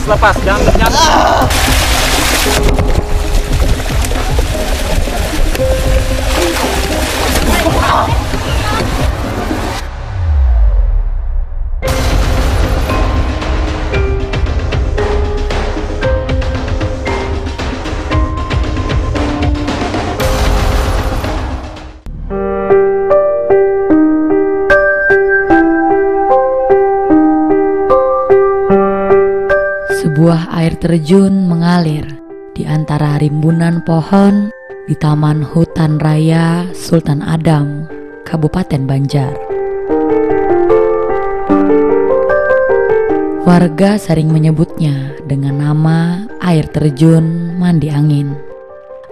lepas, jangan. Sebuah air terjun mengalir di antara rimbunan pohon di Taman Hutan Raya Sultan Adam, Kabupaten Banjar. Warga sering menyebutnya dengan nama air terjun Mandi Angin.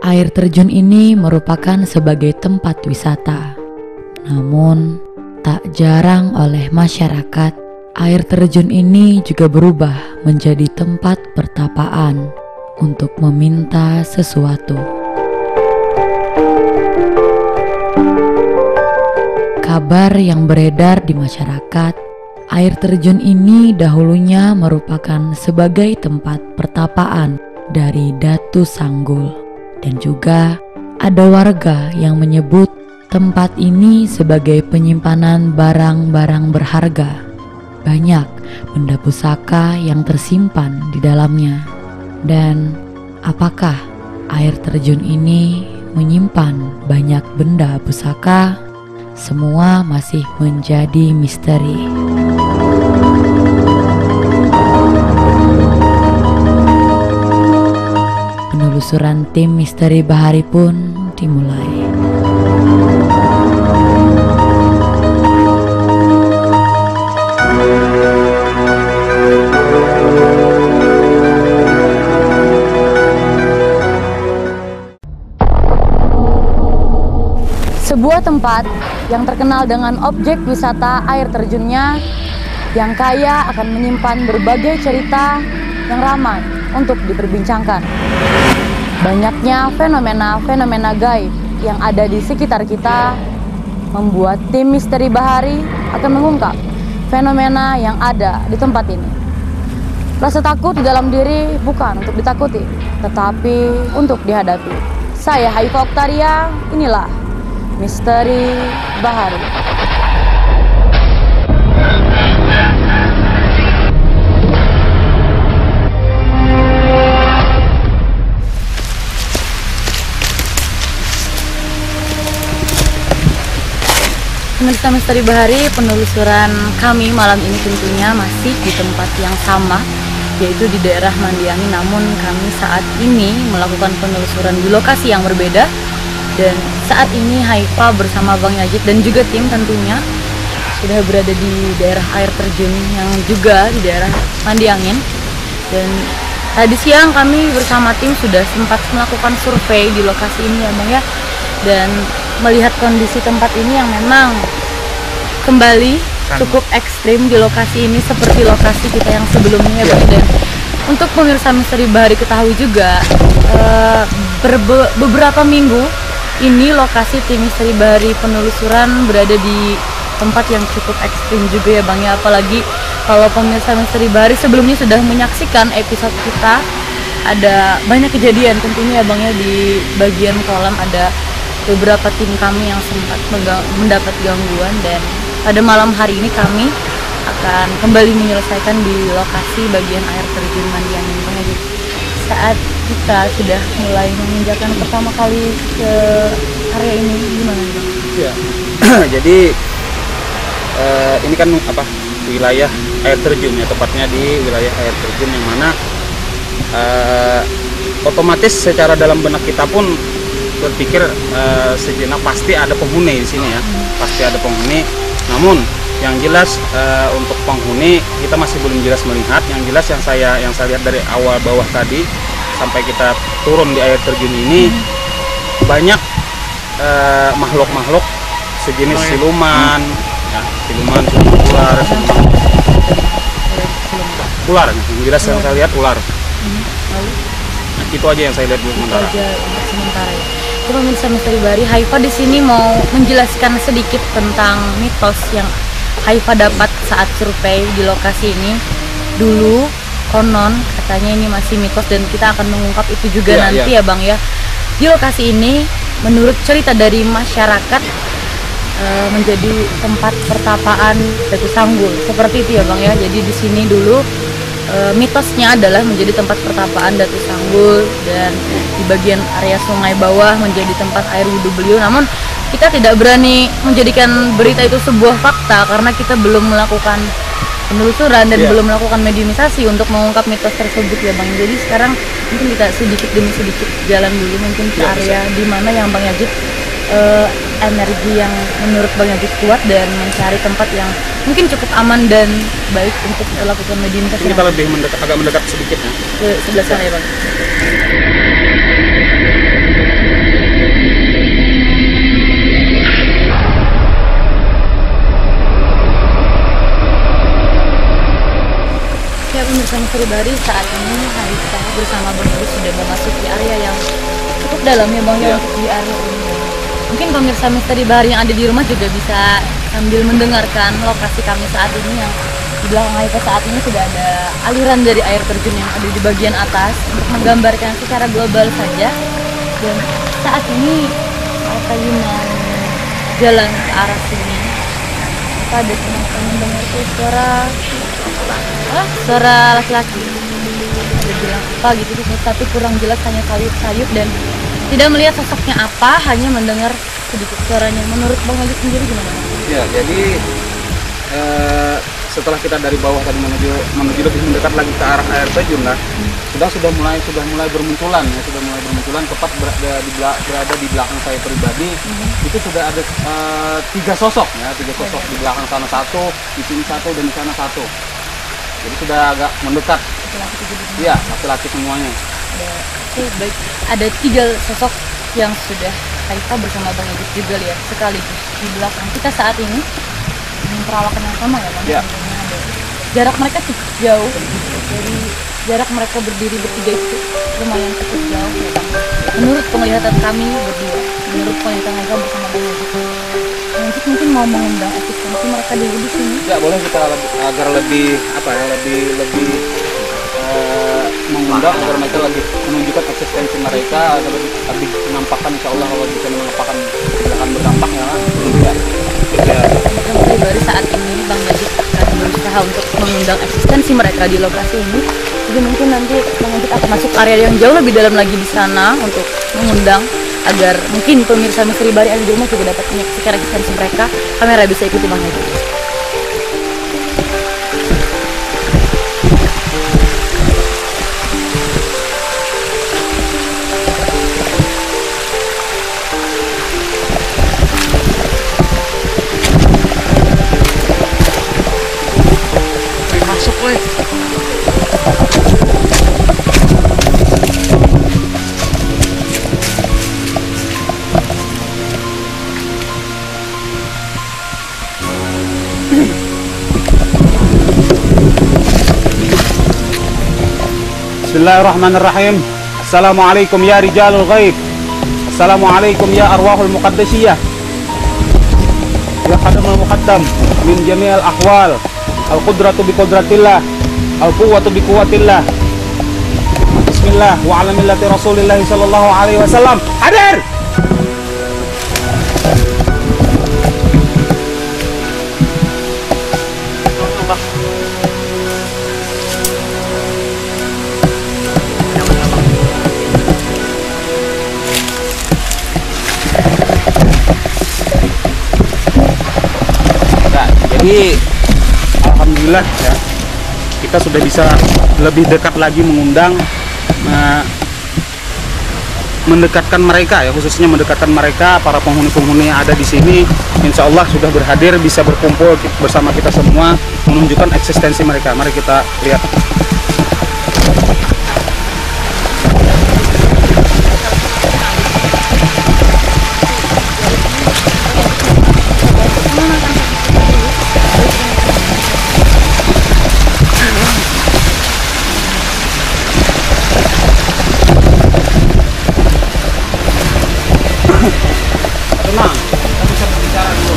Air terjun ini merupakan sebagai tempat wisata. Namun, tak jarang oleh masyarakat, air terjun ini juga berubah menjadi tempat pertapaan untuk meminta sesuatu. Kabar yang beredar di masyarakat, air terjun ini dahulunya merupakan sebagai tempat pertapaan dari Datu Sanggul, dan juga ada warga yang menyebut tempat ini sebagai penyimpanan barang-barang berharga. Banyak benda pusaka yang tersimpan di dalamnya. Dan apakah air terjun ini menyimpan banyak benda pusaka? Semua masih menjadi misteri. Penelusuran tim Misteri Bahari pun dimulai. Sebuah tempat yang terkenal dengan objek wisata air terjunnya yang kaya akan menyimpan berbagai cerita yang ramai untuk diperbincangkan. Banyaknya fenomena-fenomena gaib yang ada di sekitar kita membuat tim Misteri Bahari akan mengungkap fenomena yang ada di tempat ini. Rasa takut di dalam diri bukan untuk ditakuti, tetapi untuk dihadapi. Saya Haifa Oktaria, inilah Misteri Bahari. Pemirsa Misteri Bahari, penelusuran kami malam ini tentunya masih di tempat yang sama, yaitu di daerah Mandi Angin. Namun kami saat ini melakukan penelusuran di lokasi yang berbeda. Dan saat ini Haifa bersama Bang Yazid dan juga tim tentunya sudah berada di daerah air terjun yang juga di daerah Mandi Angin. Dan tadi siang kami bersama tim sudah sempat melakukan survei di lokasi ini ya Bang ya. Dan melihat kondisi tempat ini yang memang kembali cukup ekstrim di lokasi ini seperti lokasi kita yang sebelumnya Bang. Dan untuk pemirsa Misteri Bahari ketahui juga beberapa minggu ini lokasi tim Misteri Bahari penelusuran berada di tempat yang cukup ekstrim juga ya Bang ya. Apalagi kalau pemirsa Misteri Bahari sebelumnya sudah menyaksikan episode kita, ada banyak kejadian tentunya ya Bang ya. Di bagian kolam ada beberapa tim kami yang sempat mendapat gangguan. Dan pada malam hari ini kami akan kembali menyelesaikan di lokasi bagian air terjun Mandi Angin Bang ya. Saat kita sudah mulai menginjakan pertama kali ke area ini, gimana Bang? Ya. Jadi ini kan wilayah air terjun ya, tepatnya di wilayah air terjun yang mana otomatis secara dalam benak kita pun berpikir sejenak pasti ada penghuni di sini ya, pasti ada penghuni. Namun yang jelas untuk penghuni kita masih belum jelas melihat. Yang jelas yang saya lihat dari awal bawah tadi sampai kita turun di air terjun ini banyak makhluk-makhluk sejenis siluman, ya, siluman ular, ular. Yang jelas yang saya lihat ular. Nah, itu aja yang saya lihat sementara. Sementara ya. Itu pemirsa Misteri Bahari, Haifa di sini mau menjelaskan sedikit tentang mitos yang Haifa dapat saat survei di lokasi ini. Dulu konon katanya ini masih mitos dan kita akan mengungkap itu juga nanti ya Bang ya. Di lokasi ini menurut cerita dari masyarakat menjadi tempat pertapaan Datu Sanggul. Seperti itu ya Bang ya. Jadi di sini dulu mitosnya adalah menjadi tempat pertapaan Datu Sanggul dan di bagian area sungai bawah menjadi tempat air wudhu beliau. Namun kita tidak berani menjadikan berita itu sebuah fakta karena kita belum melakukan penelusuran dan belum melakukan mediumisasi untuk mengungkap mitos tersebut ya Bang. Jadi sekarang mungkin kita sedikit demi sedikit jalan dulu mungkin ke area di mana yang Bang Yazid energi yang menurut Bang Yazid kuat dan mencari tempat yang mungkin cukup aman dan baik untuk melakukan mediumisasi. Kita lebih agak mendekat sedikit ya. Ke sebelah sana ya Bang. Ya pemirsa Misteri Bahari, saat ini Haita bersama Bang Yazid sudah memasuki area yang cukup dalam ya Bang ya untuk di area ini. Mungkin pemirsa Misteri Bahari yang ada di rumah juga bisa sambil mendengarkan lokasi kami saat ini yang di belakang Haita saat ini sudah ada aliran dari air terjun yang ada di bagian atas untuk menggambarkan secara global saja. Dan saat ini Haita mau jalan ke arah sini. Kita ada semacam mendengar suara laki-laki. Ada bilang apa gitu tapi kurang jelas, hanya sayup-sayup dan tidak melihat sosoknya apa, hanya mendengar sedikit suaranya. Menurut Bang Yazid sendiri gimana? Ya, jadi setelah kita dari bawah tadi menuju lebih mendekat lagi ke arah air terjun lah, sudah mulai bermunculan ya, tepat berada di belakang saya pribadi. Itu sudah ada tiga sosok di belakang sana satu, di sini satu dan di sana satu. Jadi sudah agak mendekat. Iya, laki-laki semuanya. Oke, baik. Ada tiga sosok yang sudah Haita bersama Bang Yazid juga lihat sekaligus di belakang kita saat ini dengan perawakan yang sama ya Bang. Ya. Jarak mereka cukup jauh. Jadi jarak mereka berdiri bertiga itu lumayan cukup jauh ya Bang. Menurut penglihatan kami berdua, menurut penglihatan Haita bersama Bang Yazid, Yazid mungkin mau mengundang eksistensi mereka dulu di sini. Ya, boleh kita agar lebih mengundang agar mereka lebih menunjukkan eksistensi mereka agar lebih menampakkan, insya Allah kalau bisa menampakkan akan berdampak ya. Dari saat ini Bang Yazid akan berusaha untuk mengundang eksistensi mereka di lokasi ini. Jadi mungkin nanti Bang Yazid akan masuk area yang jauh lebih dalam lagi di sana untuk mengundang agar mungkin pemirsa Misteri Bahari yang di rumah juga dapat menyaksikan eksistensi mereka. Kamera bisa ikuti Bang Yazid. Bismillahirrahmanirrahim. Assalamualaikum ya rijalul ghaib. Assalamualaikum ya arwahul muqaddasiyah. Ya khadamul muqaddam min jami'al ahwal. Al-qudratu bi qudratillah, al-quwwatu bi quwwatillah. Bismillah wa ala millati Rasulillah sallallahu alaihi wasallam. Hadir. Jadi alhamdulillah ya, kita sudah bisa lebih dekat lagi mengundang, mendekatkan mereka ya, khususnya mendekatkan mereka para penghuni-penghuni yang ada di sini. Insya Allah sudah berhadir, bisa berkumpul bersama kita semua menunjukkan eksistensi mereka. Mari kita lihat. Tenang, kita bisa berbicara dulu.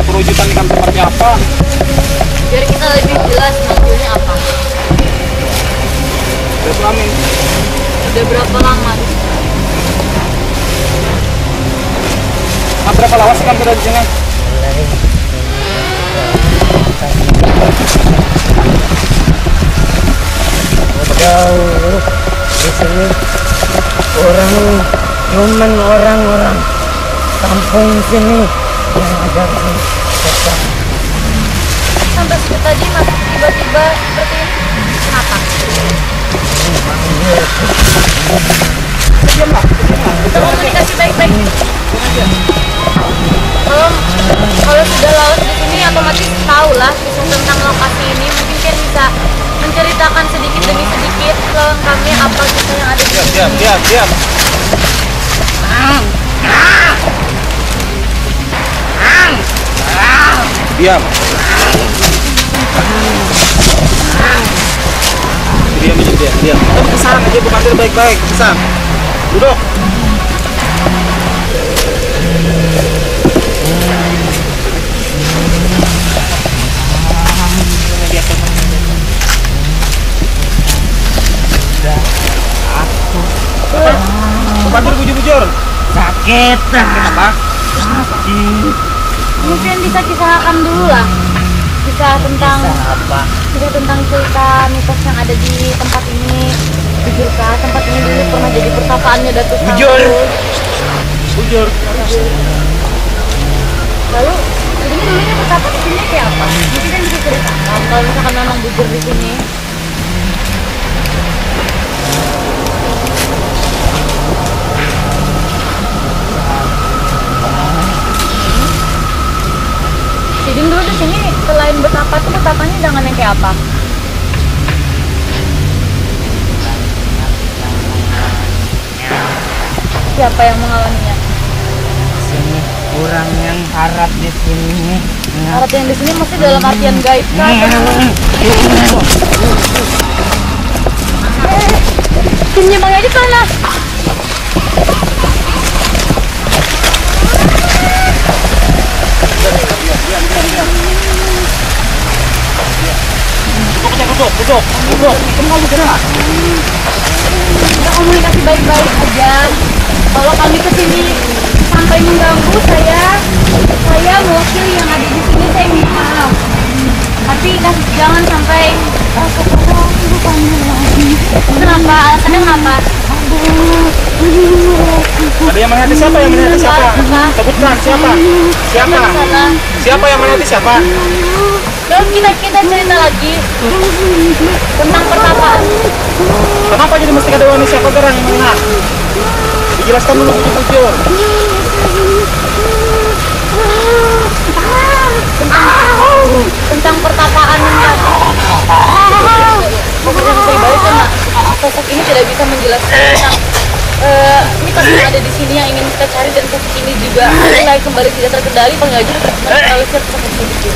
perwujudan ikan seperti apa. Biar kita lebih jelas maksudnya apa. Amin. Udah berapa lama? Nah, berapa lama sih kan sudah di sini? Jauh di sini cuman orang-orang kampung sini yang ada di sini. Sampai situ tadi masih tiba-tiba seperti ini. Kenapa? Kita komunikasi baik-baik. Kalau sudah laut di sini otomatis tahu lah tentang lokasi ini. Mungkin kan bisa menceritakan sedikit demi sedikit lawan kami apa kita yang ada di sini. Diam. Diam. Diam. Kamu kesana aja, bukan baik-baik. Kesana. Duduk. Bantu bujur-bujur. Sakit. Kenapa? Mungkin bisa kisahkan dulu lah. Kisah tentang cerita mitos yang ada di tempat ini. Bujurkah tempat ini dulu pernah jadi pertapaannya Datuk Bujur. Saul? Bujur. Lalu ini dulunya pertapa di sini kayak apa? Mungkin kan bisa ceritakan kalau misalkan memang bujur di sini. Jadi dulu di sini selain betapa tuh betapanya dengan yang kayak apa? Siapa yang mengalaminya? Sini orang yang harap di sini. Harap yang di sini masih dalam artian gaib kan? Timnya Bang Edi mana? Duduk. Kamu kena. Kita komunikasi baik-baik aja. Kalau kami kesini sampai mengganggu saya mewakili yang ada di sini, saya minta maaf. Tapi jangan sampai kenapa? Alasannya kenapa? Ada yang menghati siapa? Sebutkan siapa? Siapa yang menghati siapa? Lalu kita cerita lagi tentang pertapaan. Kenapa jadi mesti ada wanita siapa orang yang melihat? Dijelaskan dulu bujur. Tentang pertapaan yang tadi. Kemudian pribadi kan sosok ini tidak bisa menjelaskan tentang mitos yang ada di sini yang ingin kita cari, dan sosok ini juga mulai kembali tidak terkendali, pengajar terrealisir seperti itu.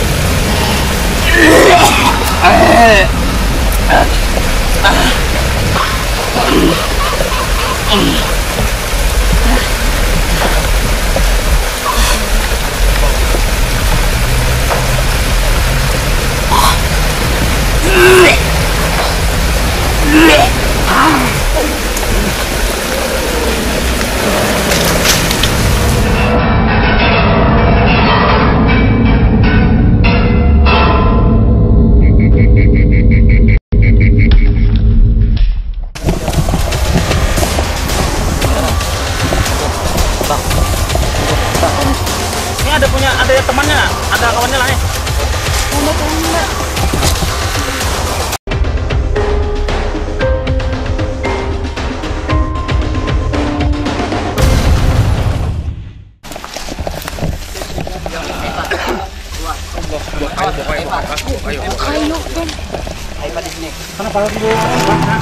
Ini ada temannya, ada kawannya lah nih. Kenapa lagi bu? Kenapa?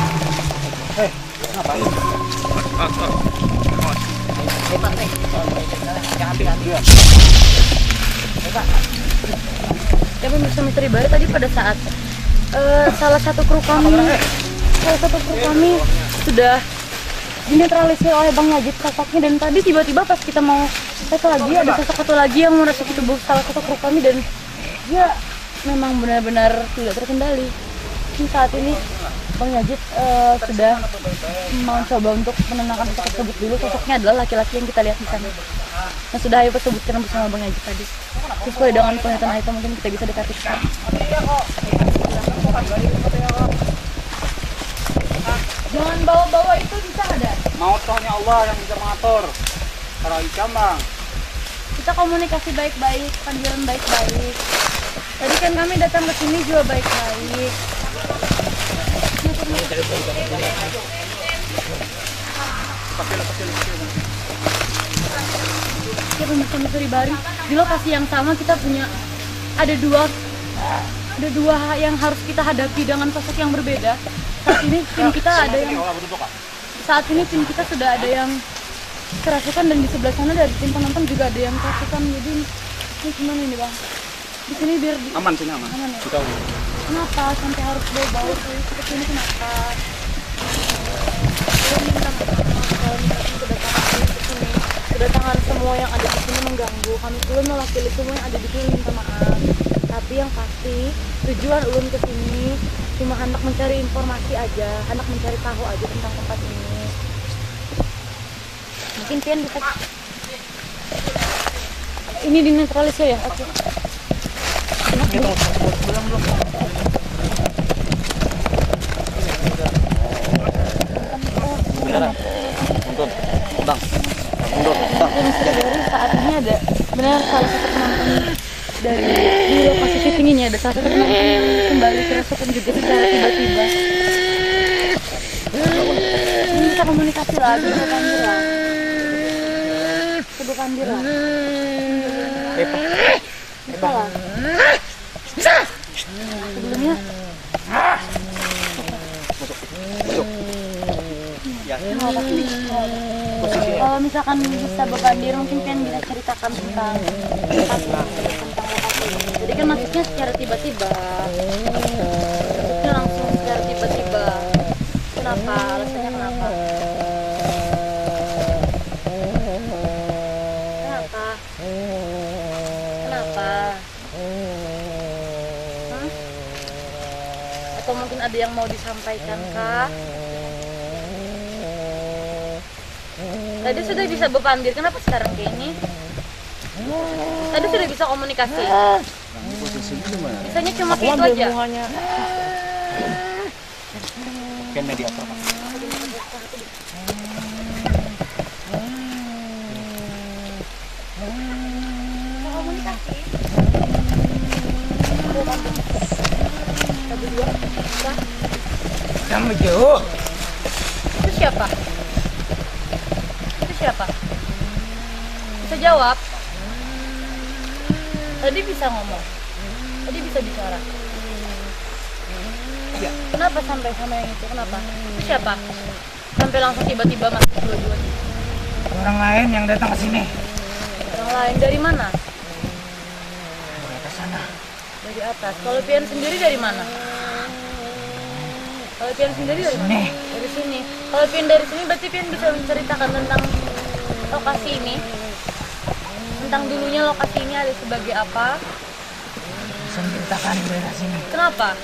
Ya pemirsa misteri baru tadi pada saat salah satu kru kami sudah dinetralisir oleh Bang Najib sosoknya, dan tadi tiba-tiba pas kita mau Satu lagi ada sosok lagi yang merasuki tubuh salah satu kru kami dan dia memang benar-benar tidak terkendali. Saat ini Bang Yazid sudah mau coba untuk menenangkan sosok tersebut dulu. Sosoknya adalah laki-laki yang kita lihat di sana. Nah sudah ayo sebutkan bersama Bang Yazid tadi. Sesuai dengan penglihatan Aita mungkin kita bisa dekati. Jangan bawa-bawa itu bisa ada. Mautohnya Allah yang bisa mengatur. Para Bang. Kita komunikasi baik-baik, panggilan baik-baik. Tadi kan kami datang ke sini juga baik-baik. Kita bersama Suribari di lokasi yang sama kita punya ada dua yang harus kita hadapi dengan sosok yang berbeda. Saat ini tim kita sudah ada yang kerasukan dan di sebelah sana dari tim penonton juga ada yang kerasukan. Jadi ini gimana ini Bang? Di sini biar aman sini aman. Ya? Kita Kenapa sampai harus bawa-bawa seperti ini kenapa? Saya minta maaf kalau misalkan kedatangan semua yang ada di sini mengganggu. Kami ulun mewakili semua yang ada di sini minta maaf. Tapi yang pasti tujuan ulun ke sini cuma hendak mencari informasi aja, hendak mencari tahu aja tentang tempat ini. Mungkin Pian bisa ini dinetralisir ya? Oke. Saat ini ada benar salah satu penonton dari di lokasi syuting ini ada salah satu penonton yang kembali kerasukan juga secara tiba-tiba. Ini bisa komunikasi lagi dengan kamera. Bukan Dira. Bisa lah. Sebelumnya. Kalau misalkan bisa Babandir mungkin Pian bisa ceritakan tentang lokasi. Jadi kan masuknya secara tiba-tiba. Masuknya langsung secara tiba-tiba. Kenapa? Alasannya kenapa? Atau mungkin ada yang mau disampaikan kah? Tadi sudah bisa Babandir, kenapa sekarang kayak ini? Tadi sudah bisa komunikasi. Bisanya cuma itu aja. Kan mediator. Komunikasi. Kamu jauh. Itu siapa? Itu siapa? Bisa jawab. Tadi bisa ngomong. Tadi bisa bicara. Iya. Kenapa sampai sama yang itu? Kenapa? Itu siapa? Sampai langsung tiba-tiba masuk dua-duanya. Orang lain yang datang ke sini. Orang lain dari mana? Dari atas sana. Dari atas. Kalau Pian sendiri dari mana? Kalau Pian sendiri dari mana? Dari sini. Kalau Pian dari sini berarti Pian bisa menceritakan tentang lokasi ini. Tentang dulunya lokasi ini ada sebagai apa? Bisa menceritakan daerah sini. Kenapa?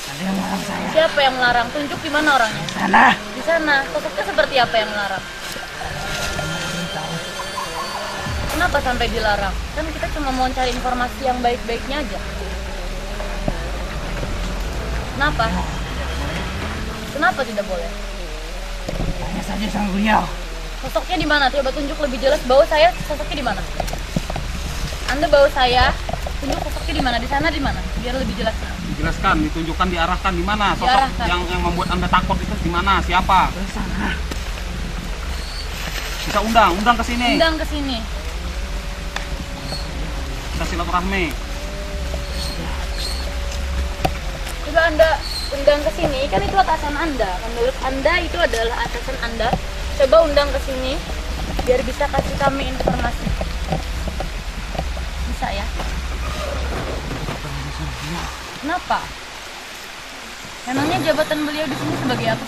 Ada yang melarang saya. Siapa yang melarang? Tunjuk di mana orangnya? Sana. Di sana. Sosoknya seperti apa yang melarang? Kenapa sampai dilarang? Kan kita cuma mau cari informasi yang baik-baiknya aja. Kenapa? Kenapa tidak boleh? Tanya saja sang beliau. Sosoknya di mana? Coba tunjuk lebih jelas. Bawa saya sosoknya di mana? Anda bawa saya, tunjuk sosoknya di mana? Di sana di mana? Biar lebih jelas. Dijelaskan, ditunjukkan, diarahkan di mana sosok Diarahkan. yang membuat Anda takut itu di mana? Siapa? Di sana. Kita undang ke sini. Undang ke sini. Kita silaturahmi. Coba Anda undang ke sini, kan itu atasan Anda. Menurut Anda itu adalah atasan Anda. Coba undang ke sini biar bisa kasih kami informasi. Bisa ya? Kenapa? Memangnya jabatan beliau di sini sebagai apa?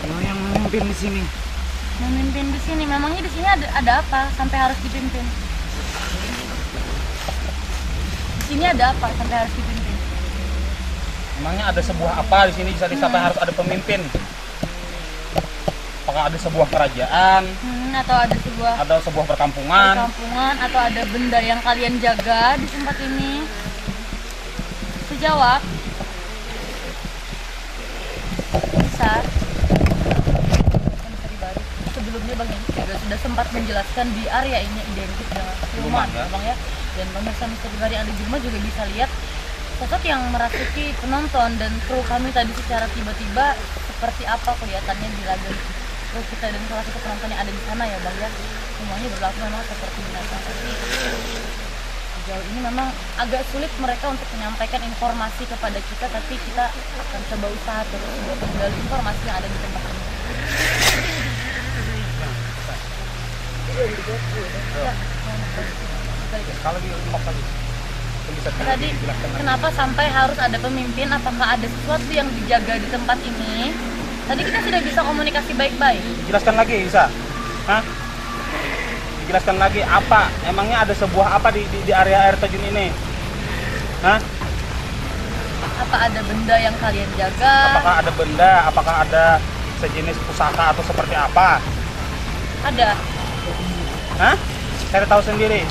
Beliau yang memimpin di sini. Memimpin di sini. Memangnya di sini ada apa sampai harus dipimpin? Di sini ada apa sampai harus dipimpin? Emangnya ada sebuah apa di sini bisa sampai harus ada pemimpin? Apakah ada sebuah kerajaan? Atau ada sebuah perkampungan? Atau ada benda yang kalian jaga di tempat ini? Jawab. Bisa. Sebelumnya Bang Yajud juga sudah sempat menjelaskan di area ini identik dengan siluman ya Bang ya. Dan pemirsa Misteri Bari yang ada di rumah juga bisa lihat sosok yang merasuki penonton dan kru kami tadi secara tiba-tiba seperti apa kelihatannya di lagu kru kita dan salah satu penonton yang ada di sana ya Bang ya. Semuanya berlaku memang seperti binatang, tapi sejauh ini memang agak sulit mereka untuk menyampaikan informasi kepada kita, tapi kita akan coba usaha terus untuk menggali informasi yang ada di tempat ini. Tadi kenapa sampai harus ada pemimpin? Apakah ada sesuatu yang dijaga di tempat ini? Tadi kita sudah bisa komunikasi baik-baik. Dijelaskan lagi bisa? Hah? Dijelaskan lagi apa? Emangnya ada sebuah apa di area air terjun ini? Hah? Apa ada benda yang kalian jaga? Apakah ada benda? Apakah ada sejenis pusaka atau seperti apa? Ada. Hah? Cari tahu sendiri.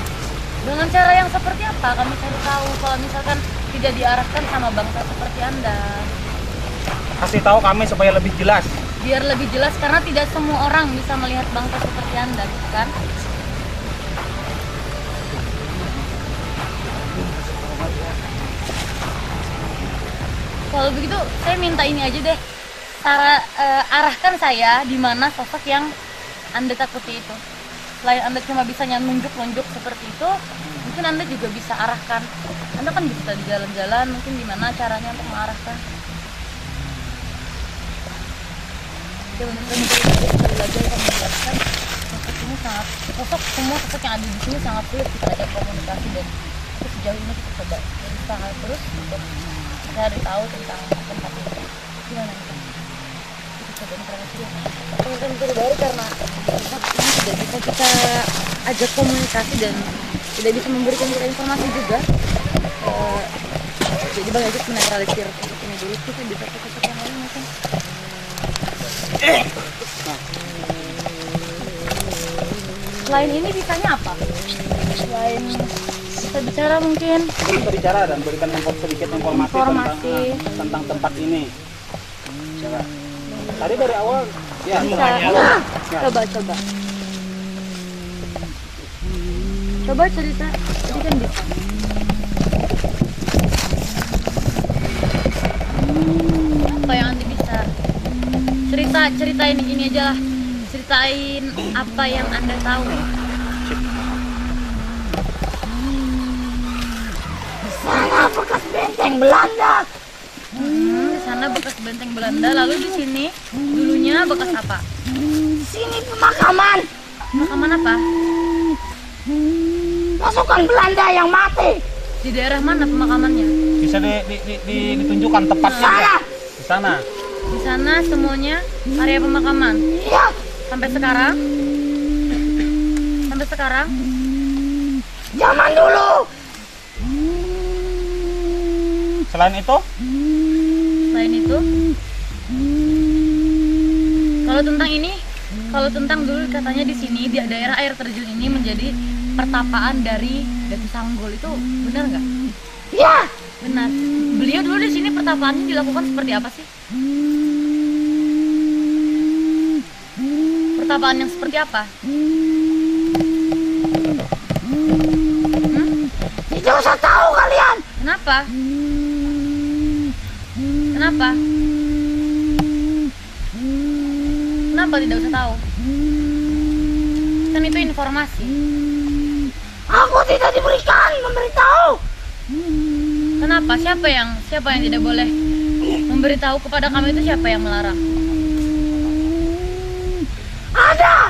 Dengan cara yang seperti apa kami cari tahu kalau misalkan tidak diarahkan sama bangsa seperti Anda? Kasih tahu kami supaya lebih jelas. Biar lebih jelas karena tidak semua orang bisa melihat bangsa seperti Anda, gitu kan? Kalau begitu, saya minta ini aja deh. Arahkan saya di mana sosok yang Anda takuti itu. Selain Anda cuma bisa nunjuk-nunjuk seperti itu, mungkin Anda juga bisa arahkan. Anda kan bisa di jalan-jalan, mungkin gimana caranya untuk mengarahkan. Oke, sekali lagi saya menjelaskan sosok ini sangat, semua sosok yang ada di sini sangat sulit kita ajak komunikasi, dan sejauh ini kita coba berusaha terus untuk cari tahu tentang tempat ini. Gimana nih? Kita coba interaksi ya. Misteri Bari karena sosok ini tidak bisa kita ajak komunikasi dan tidak bisa memberikan kita informasi juga. Jadi Bang Yajud menetralisir sosok ini dulu, kita bisa ke sosok yang lain mungkin. Selain ini bisanya apa? Selain bisa bicara mungkin. Bisa bicara dan berikan sedikit informasi. Tentang tempat ini. Coba. Tadi dari awal ya. Bisa. Coba. Coba cerita. Jadi kan bisa. Apa yang Anda bisa? Ceritain ini aja lah. Ceritain apa yang Anda tahu. Sana bekas benteng Belanda. Di sana bekas benteng Belanda. Lalu di sini dulunya bekas apa? Di sini pemakaman. Pemakaman apa? Pasukan Belanda yang mati. Di daerah mana pemakamannya? Bisa ditunjukkan tepatnya. Di sana. Di sana semuanya area pemakaman. Iya. Sampai sekarang? Zaman dulu. Selain itu? Kalau tentang dulu katanya di sini di daerah air terjun ini menjadi pertapaan dari Datu Sanggul, itu benar nggak? Iya. Benar. Beliau dulu di sini pertapaannya dilakukan seperti apa sih? Pertapaan yang seperti apa? Tidak usah tahu kalian. Kenapa? Kenapa tidak usah tahu? Kan itu informasi. Aku tidak diberikan memberitahu. Kenapa? Siapa yang tidak boleh memberitahu kepada kami itu? Siapa yang melarang? Ada.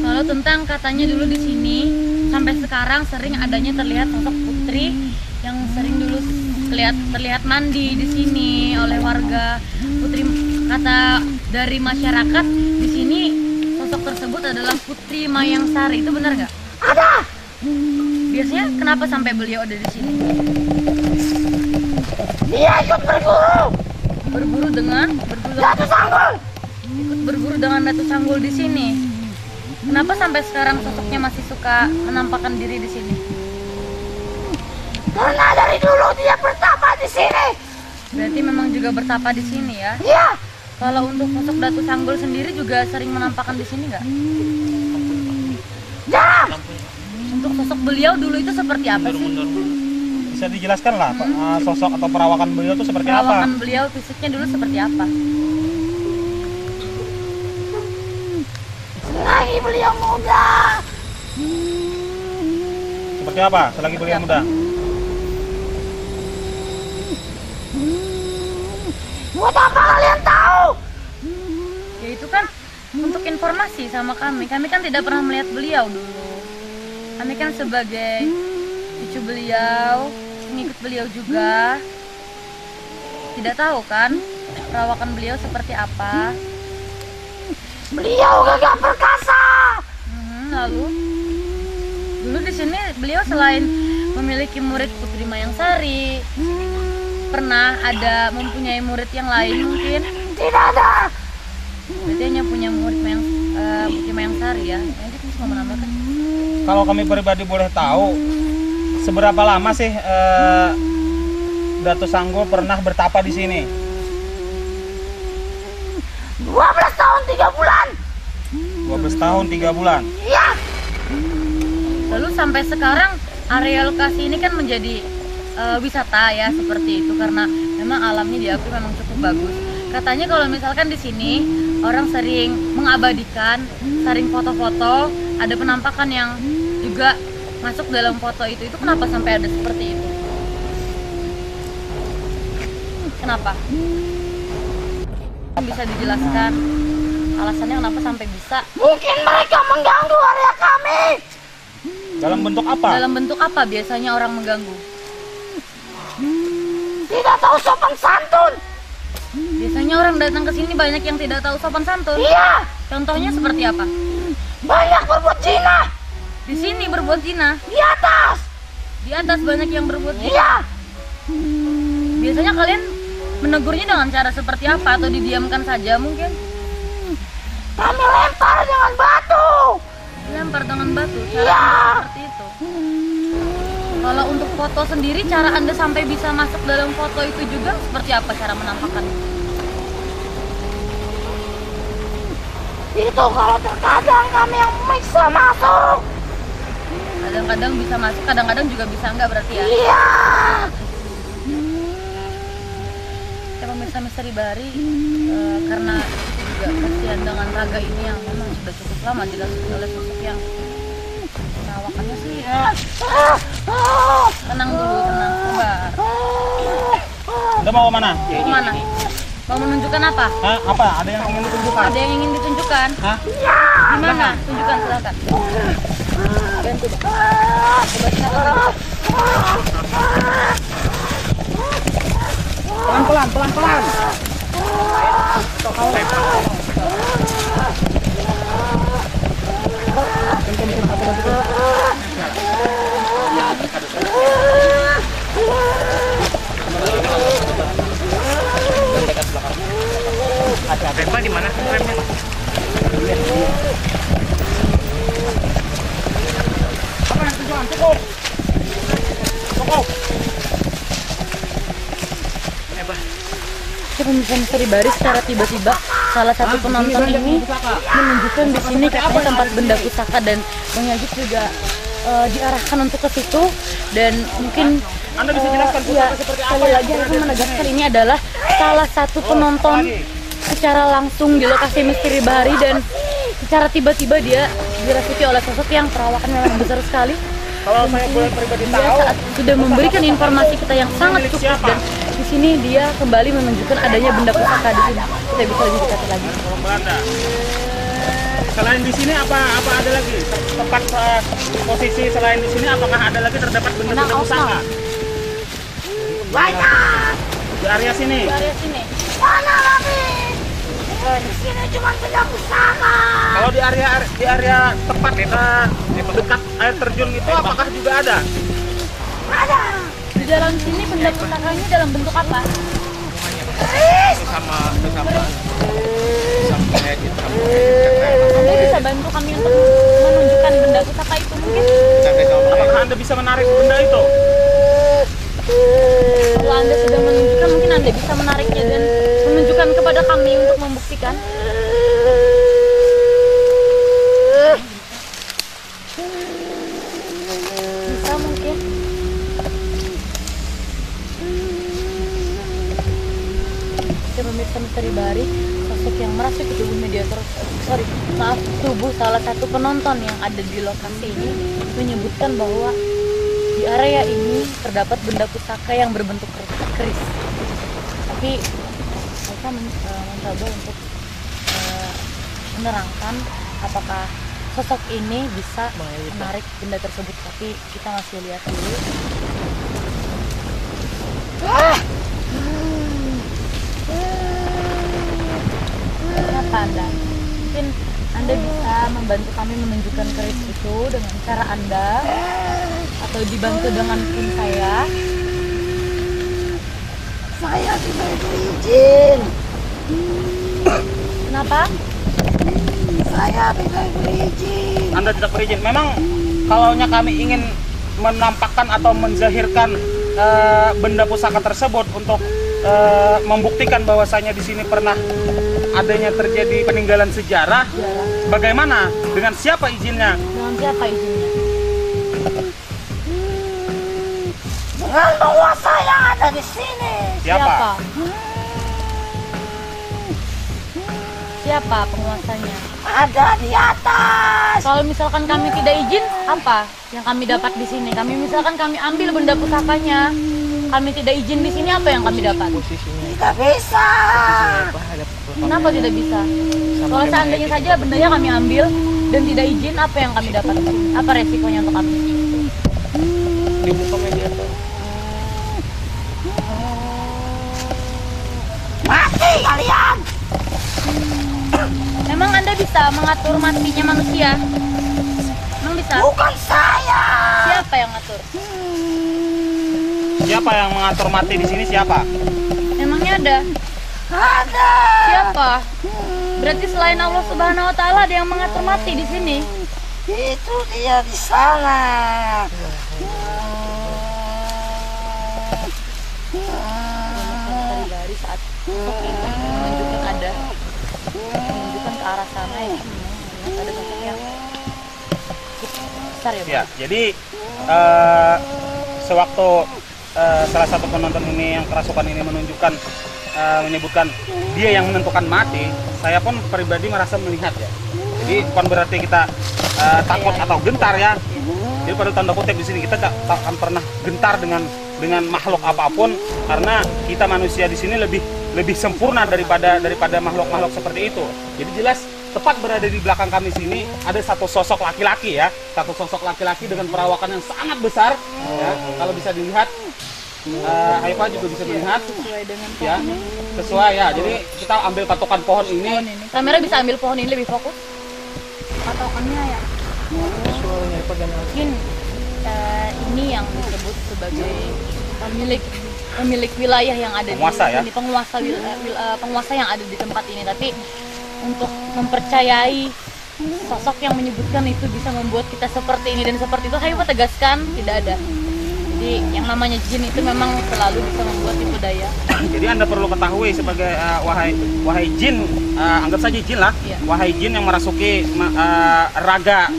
Kalau tentang katanya dulu di sini sampai sekarang sering adanya terlihat sosok putri yang sering dulu terlihat mandi di sini oleh warga. Putri, kata dari masyarakat di adalah Putri Mayang Sari, itu benar nggak? Ada. Biasanya kenapa sampai beliau ada di sini? Dia ikut berburu. Berburu dengan Datu Sanggul. ikut berburu dengan Datu Sanggul di sini. Kenapa sampai sekarang sosoknya masih suka menampakkan diri di sini? Karena dari dulu dia bertapa di sini. Berarti memang juga bertapa di sini ya. Iya. Kalau untuk sosok Datu Sanggul sendiri juga sering menampakkan di sini nggak? Jarang. Untuk sosok beliau dulu itu seperti apa sih? Bisa dijelaskan lah sosok atau perawakan beliau itu seperti apa? Perawakan beliau fisiknya dulu seperti apa? Selagi beliau muda. Seperti apa? Selagi beliau muda. Buat apa kalian tahu? Ya itu kan untuk informasi sama kami. Kami kan tidak pernah melihat beliau dulu. Kami kan sebagai cucu beliau, pengikut beliau juga. Tidak tahu kan perawakan beliau seperti apa. Beliau gagah perkasa. Lalu dulu di sini beliau selain memiliki murid Putri Mayang Sari, pernah ada mempunyai murid yang lain mungkin? Tidak ada. Berarti hanya punya murid Putri Mayang Sari ya. Nanti kita mau menambahkan. Kalau kami pribadi boleh tahu, seberapa lama sih Datu Sanggul pernah bertapa di sini? 12 tahun 3 bulan. 12 tahun 3 bulan. Iya. Lalu sampai sekarang area lokasi ini kan menjadi wisata ya seperti itu karena memang alamnya diakui memang cukup bagus. Katanya kalau misalkan di sini orang sering mengabadikan, sering foto-foto, ada penampakan yang juga masuk dalam foto itu kenapa sampai ada seperti itu? Kenapa? Bisa dijelaskan alasannya kenapa sampai bisa? Mungkin mereka mengganggu area kami. Dalam bentuk apa? Dalam bentuk apa biasanya orang mengganggu? Tidak tahu sopan santun. Biasanya orang datang ke sini banyak yang tidak tahu sopan santun. Iya. Contohnya seperti apa? Banyak berbuat zina. Di sini berbuat zina. Di atas. Di atas banyak yang berbuat zina. Iya. Biasanya kalian menegurnya dengan cara seperti apa atau didiamkan saja mungkin? Kami lempar dengan batu. Lempar dengan batu. Cara Iya. seperti itu. Kalau untuk foto sendiri, cara Anda sampai bisa masuk dalam foto itu juga seperti apa cara menampakkan? Itu kalau terkadang kami yang bisa masuk. Kadang-kadang bisa masuk, kadang-kadang juga bisa enggak berarti ya? Iya. Ya pemirsa Misteri Bahari, karena juga kasihan dengan raga ini yang memang sudah cukup lama dilakukan oleh sosok yang perawakannya sih tenang dulu, tenang, sabar. Udah mau kemana? Mau kemana? Mau menunjukkan apa? Hah? Apa? Ada yang ingin ditunjukkan? Ada yang ingin ditunjukkan? Hah? Di mana? Tunjukkan silakan. Bantu. Coba silakan. Pelan-pelan, pelan-pelan. Rempa di mana? Remnya? Apa yang tujuan? Cukup. Cukup. Pemirsa Misteri Bahari, secara tiba-tiba salah satu penonton ini menunjukkan di sini katanya tempat benda pusaka dan Bang Yagit juga diarahkan untuk ke situ dan mungkin Anda bisa jelaskan pusaka seperti apa? sekali lagi aku menegaskan ini adalah salah satu penonton secara langsung di lokasi Misteri Bahari dan secara tiba-tiba dia dirasuki oleh sosok yang perawakan memang besar sekali. Kalau saya boleh pribadi Dia tahu, saat sudah memberikan informasi kita yang sangat cukup dan di sini dia kembali menunjukkan adanya benda pusaka di sini. Kita bisa lebih dekat lagi. orang Belanda. Selain di sini apa ada lagi tempat posisi selain di sini apakah ada lagi terdapat benda-benda pusaka Banyak. di area sini? Di area sini. Mana lagi? Di sini cuma benda pusaka. Kalau di area tempat dekat air terjun itu apakah juga ada? Ada. Di dalam sini benda pusakanya dalam bentuk apa? Anda bisa bantu kami untuk menunjukkan benda pusaka itu mungkin? Apakah Anda bisa menarik benda itu? Kalau Anda sudah menunjukkan, mungkin Anda bisa menariknya dan menunjukkan kepada kami untuk membuktikan. Bisa mungkin. Oke, pemirsa Misteri Bahari, sosok yang merasuk ke tubuh tubuh salah satu penonton yang ada di lokasi ini menyebutkan bahwa di area ini terdapat benda pusaka yang berbentuk keris. Tapi mereka mencoba untuk menerangkan apakah sosok ini bisa menarik benda tersebut. Tapi kita masih lihat dulu. Kenapa Anda? Mungkin Anda bisa membantu kami menunjukkan keris itu dengan cara Anda, atau dibantu dengan tim saya. Saya tidak berizin. Kenapa? Saya tidak berizin. Anda tidak berizin. Memang kalaunya kami ingin menampakkan atau menzahirkan benda pusaka tersebut untuk membuktikan bahwasanya di sini pernah adanya terjadi peninggalan sejarah. Bagaimana? Dengan siapa izinnya? Dengan siapa izinnya? Dengan penguasa yang ada di sini. Siapa? Siapa penguasanya? Ada di atas. Kalau misalkan kami tidak izin, apa yang kami dapat di sini? Misalkan kami ambil benda pusakanya, kami tidak izin di sini, apa yang kami dapat? Tidak bisa. Kenapa tidak bisa? Kalau seandainya saja bendanya kami ambil dan tidak izin, apa yang kami dapat? Apa resikonya untuk kami? Dibuka mediator. Mati kalian. Memang Anda bisa mengatur matinya manusia? Memang bisa? Bukan saya. Siapa yang ngatur? Siapa yang mengatur mati di sini? Siapa? Memangnya ada? Ada. Siapa? Berarti selain Allah Subhanahu wa taala ada yang mengatur mati di sini. Itu dia di sana. Dari saat sosok ini menunjukkan ke arah sana ya, melihat ada sosok yang besar ya, Pak? Ya, jadi sewaktu salah satu penonton ini yang kerasukan ini menunjukkan menyebutkan dia yang menentukan mati, saya pun pribadi merasa melihat ya. Jadi bukan berarti kita takut atau gentar ya. Jadi pada tanda kutip di sini kita tak akan pernah gentar dengan makhluk apapun, karena kita manusia di sini lebih sempurna daripada makhluk-makhluk seperti itu. Jadi jelas tepat berada di belakang kami sini ada satu sosok laki-laki ya, satu sosok laki-laki dengan perawakan yang sangat besar ya. Kalau bisa dilihat, Haifa juga bisa melihat Sesuai dengan ya, pohon ini. sesuai ya. Jadi kita ambil patokan pohon ini. Pohon ini. Kamera bisa ambil pohon ini lebih fokus. Patokannya ya. Mungkin ini yang disebut sebagai pemilik wilayah yang ada Penguasa, di sini, penguasa yang ada di tempat ini. Tapi untuk mempercayai sosok yang menyebutkan itu bisa membuat kita seperti ini dan seperti itu, saya tegaskan tidak ada. Jadi yang namanya jin itu memang selalu bisa membuat tipu daya. Jadi Anda perlu ketahui sebagai wahai jin, anggap saja jin lah, Iya. wahai jin yang merasuki raga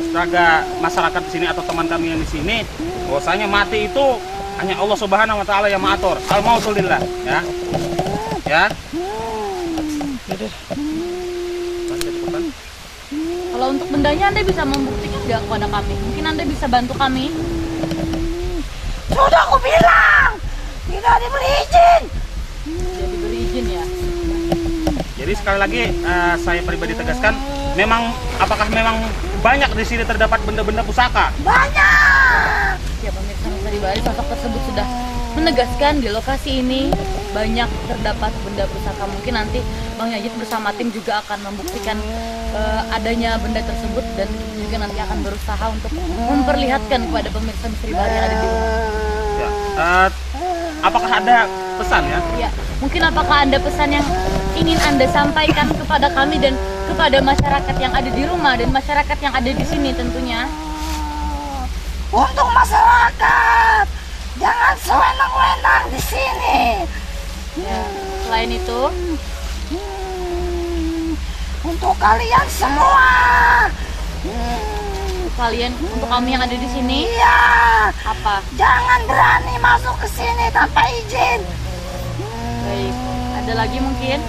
masyarakat di sini atau teman kami yang di sini, bahwasanya mati itu hanya Allah Subhanahu wa taala yang mengatur. Al-mautu lillah, ya. Ya. Kalau untuk bendanya Anda bisa membuktikan nggak kepada kami? Mungkin Anda bisa bantu kami. Sudah aku bilang, tidak diberi izin. Jadi diberi izin ya. Jadi sekali lagi saya pribadi tegaskan, apakah memang banyak di sini terdapat benda-benda pusaka? Banyak. Ya pemirsa Misteri Bahari, sosok tersebut sudah menegaskan di lokasi ini banyak terdapat benda pusaka. Mungkin nanti Bang Yajid bersama tim juga akan membuktikan adanya benda tersebut, dan juga nanti akan berusaha untuk memperlihatkan kepada pemirsa Misteri Bahari yang ada di rumah. Ya. Apakah ada pesan ya? Ya, mungkin apakah ada pesan yang ingin Anda sampaikan kepada kami dan kepada masyarakat yang ada di rumah dan masyarakat yang ada di sini tentunya? Untuk masyarakat, jangan sewenang-wenang di sini. Ya, selain itu, Untuk kalian semua. untuk kami yang ada di sini, Iya, apa? jangan berani masuk ke sini tanpa izin. Baik, ada lagi mungkin?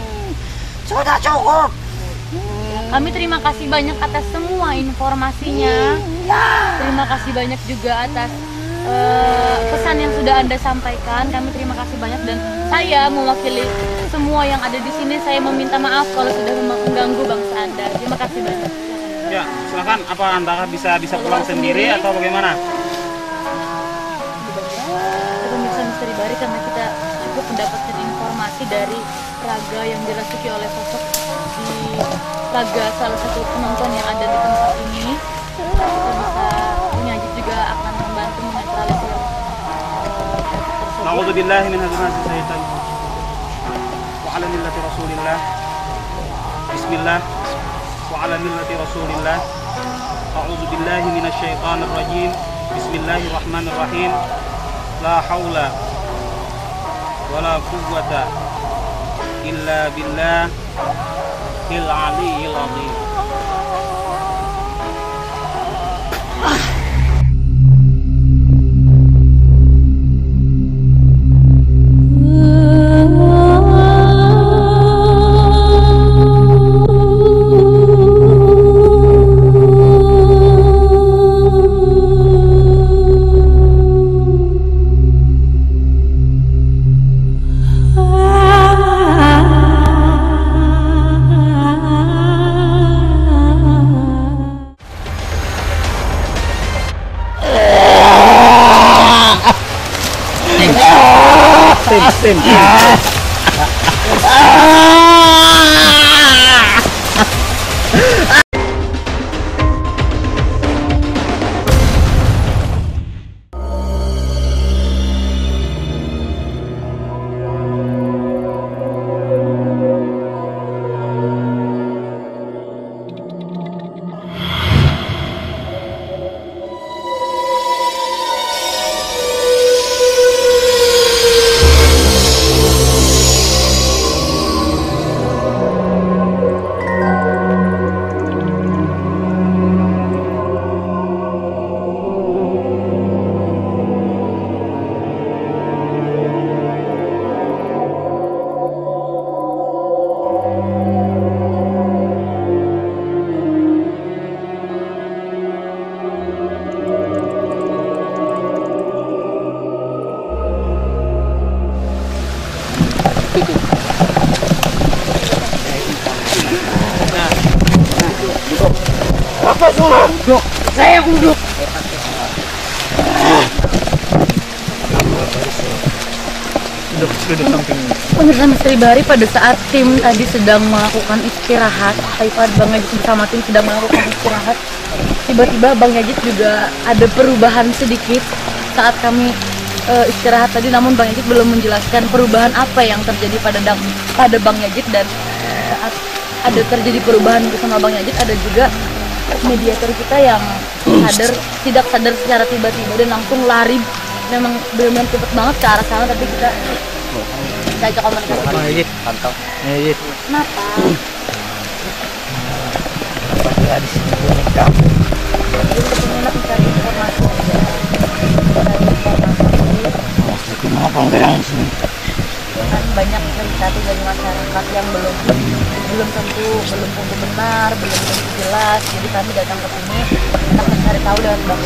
Sudah cukup. Kami terima kasih banyak atas semua informasinya. Ya, Terima kasih banyak juga atas pesan yang sudah Anda sampaikan. Kami terima kasih banyak, dan saya mewakili semua yang ada di sini, saya meminta maaf kalau sudah mengganggu bangsa Anda. Terima kasih banyak. Ya, silakan. Apa Anda bisa pulang sendiri atau bagaimana? Pemirsa Misteri Bahari, karena kita cukup mendapatkan informasi dari raga yang dirasuki oleh sosok di raga salah satu penonton yang ada di tempat ini, kita bisa Yajid juga akan membantu menetralisir tersebut. Na'udzubillahi min hadzal syaitan. Wa 'ala millati Rasulillah. Bismillah. Wa 'ala millati Rasulillah. A'udzubillahi minasyaitonir rajim. Bismillahirrahmanirrahim. La haula wala quwwata illa billahil aliyyil azim. Tim. Bapak suruh duduk. Saya duduk. Duduk samping. Pemirsa Misteri Bahari, pada saat tim tadi sedang melakukan istirahat, Haifat Bang Yajid bersama tim sedang melakukan istirahat, tiba-tiba Bang Yajid juga ada perubahan sedikit saat kami istirahat tadi. Namun Bang Yajid belum menjelaskan perubahan apa yang terjadi pada Bang Yajid, dan saat ada terjadi perubahan bersama Bang Yajid, ada juga mediator kita yang tidak sadar secara tiba-tiba dan langsung lari, memang benar-benar cepet banget ke arah sana, tapi kita ajak komunikasi. Yajid, pantau. Yajid. Kenapa? Dia di sini menikah. Jadi kita enak mencari informasi aja. Mencari informasi. Kenapa enggak yang sini? Kan banyak cerita tuh dari masyarakat yang belum tentu benar, belum tentu jelas. Jadi kami datang ke sini untuk mencari tahu lewat Bang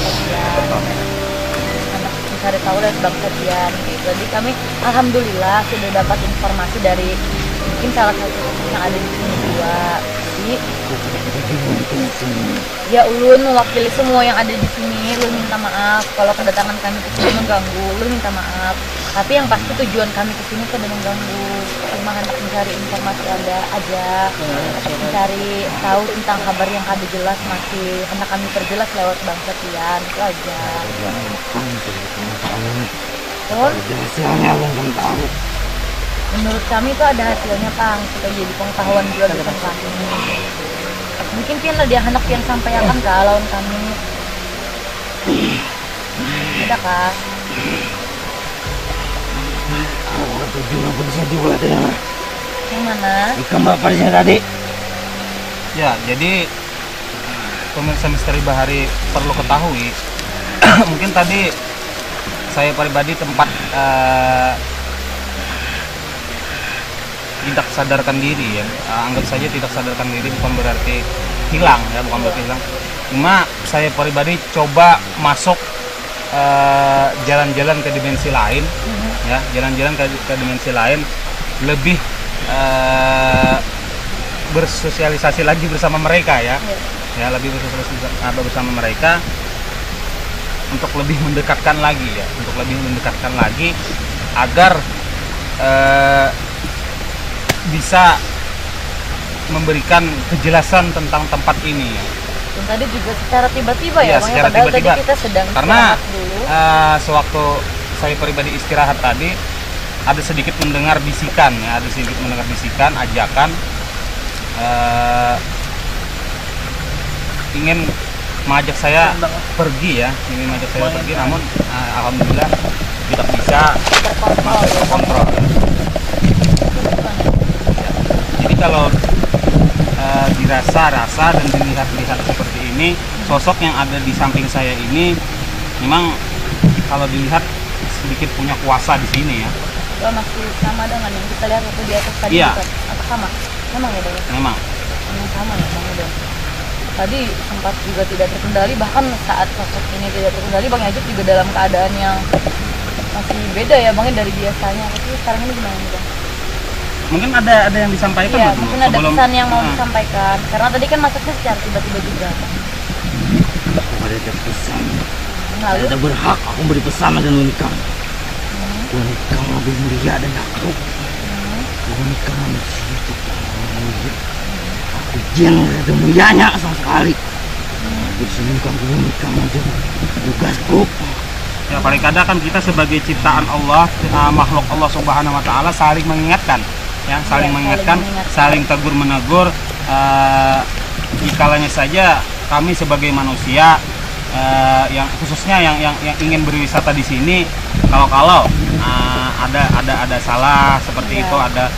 Sadian, gitu. Jadi kami alhamdulillah sudah dapat informasi dari mungkin salah satu yang ada di sini juga. Jadi ya ulun mewakili semua yang ada di sini. Ulun minta maaf kalau kedatangan kami ke sini mengganggu. Ulun minta maaf. Tapi yang pasti tujuan kami ke sini tidak mengganggu, cuma hendak mencari informasi ada aja, mencari tahu tentang kabar yang ada jelas, masih hendak kami perjelas lewat Bang Septian, itu aja. Betul? Hasilnya belum tahu. Menurut kami itu ada hasilnya, Pang, supaya jadi pengetahuan juga di tempat ini. Mungkin Pian lah dia hendak Pian sampaikan ke lawan kami. Ada kah? Tujuan aku bisa juga dengar. Yang mana? Ikan baparnya tadi. Ya, jadi pemirsa Misteri Bahari perlu ketahui, mungkin tadi saya pribadi tempat tidak sadarkan diri ya, anggap saja tidak sadarkan diri bukan berarti hilang ya, bukan berarti hilang. Cuma saya pribadi coba masuk jalan-jalan ke dimensi lain, ya, jalan-jalan ke dimensi lain, lebih bersosialisasi lagi bersama mereka ya, ya lebih bersosialisasi bersama mereka untuk lebih mendekatkan lagi ya, untuk lebih mendekatkan lagi agar bisa memberikan kejelasan tentang tempat ini ya. Dan tadi juga secara tiba-tiba ya, Iya, Bang, secara padahal tiba-tiba. tadi kita sedang Karena istirahat dulu. sewaktu saya pribadi istirahat tadi ada sedikit mendengar bisikan ya, ada sedikit mendengar bisikan, ajakan ingin mengajak saya pergi ya, ingin mengajak saya pergi, namun alhamdulillah tidak bisa masuk terkontrol. Jadi kalau dirasa-rasa dan dilihat-lihat seperti ini, sosok yang ada di samping saya ini memang kalau dilihat sedikit punya kuasa di sini ya. Oh, masih sama dengan yang kita lihat waktu di atas tadi? Iya. Bukan? Atau sama? Memang ya, Bang? Memang. Memang sama ya, Bang, udah. Tadi sempat juga tidak terkendali, bahkan saat sosok ini tidak terkendali, Bang Yajud juga dalam keadaan yang masih beda ya, Bang, dari biasanya. Tapi sekarang ini gimana nih, Bang? Mungkin ada yang disampaikan Iya, nggak dulu? mungkin ada Sebelum- pesan yang mau disampaikan. Karena tadi kan masuknya secara tiba-tiba juga. Aku ada pesan. Lalu, Tidak berhak aku beri pesan dan menikah. Wanita lebih mulia dan aku. Wanita manusia itu mulia. Aku jin ada mulianya sama sekali. Aku disinikan wanita menjadi tugasku. Ya, paling kadang kan kita sebagai ciptaan Allah, makhluk Allah Subhanahu wa taala saling mengingatkan. Ya, saling Iya, mengingatkan, saling mengingatkan. saling tegur menegur, dikalanya saja kami sebagai manusia yang khususnya yang ingin berwisata di sini, kalau ada salah seperti Iya. itu, ada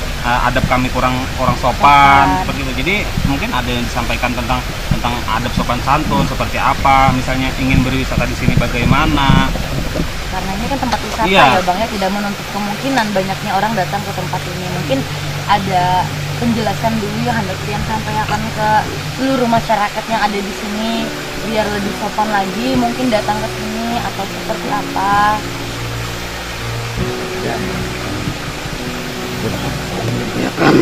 adab kami kurang sopan seperti itu. Jadi mungkin ada yang disampaikan tentang adab sopan santun seperti apa, misalnya ingin berwisata di sini bagaimana. karena ini kan tempat wisata Iya. ya, Bang, ya, tidak menuntut kemungkinan banyaknya orang datang ke tempat ini. Mungkin ada penjelasan dulu yang hendak yang sampaikan ke seluruh masyarakat yang ada di sini biar lebih sopan lagi, mungkin datang ke sini atau seperti apa. Ya kan.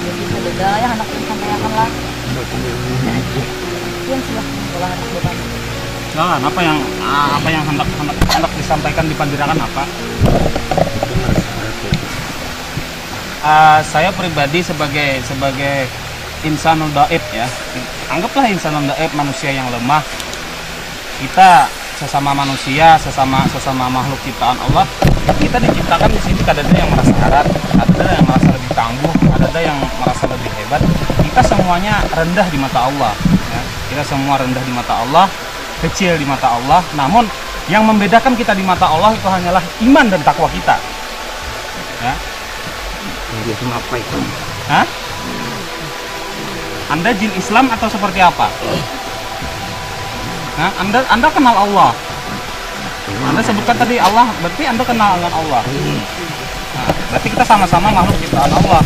Jadi sudah ya hendak sampaikan lah. Yang silahkan kalau harus Bapak. Nah, apa yang hendak disampaikan di Pandirakan apa? Saya pribadi sebagai insanul daib ya, anggaplah insanul daib, manusia yang lemah. Kita sesama manusia, sesama makhluk ciptaan Allah, kita diciptakan di sini kadang-kadang yang merasa harap, ada yang merasa lebih tangguh, ada yang merasa lebih hebat. Kita semuanya rendah di mata Allah ya. Kita semua rendah di mata Allah, kecil di mata Allah. Namun yang membedakan kita di mata Allah itu hanyalah iman dan takwa kita ya. Dia kenapa itu? Hah? Anda jin Islam atau seperti apa? Nah, Anda kenal Allah. Anda sebutkan tadi Allah, berarti Anda kenal dengan Allah. Nah, berarti kita sama-sama makhluk ciptaan Allah.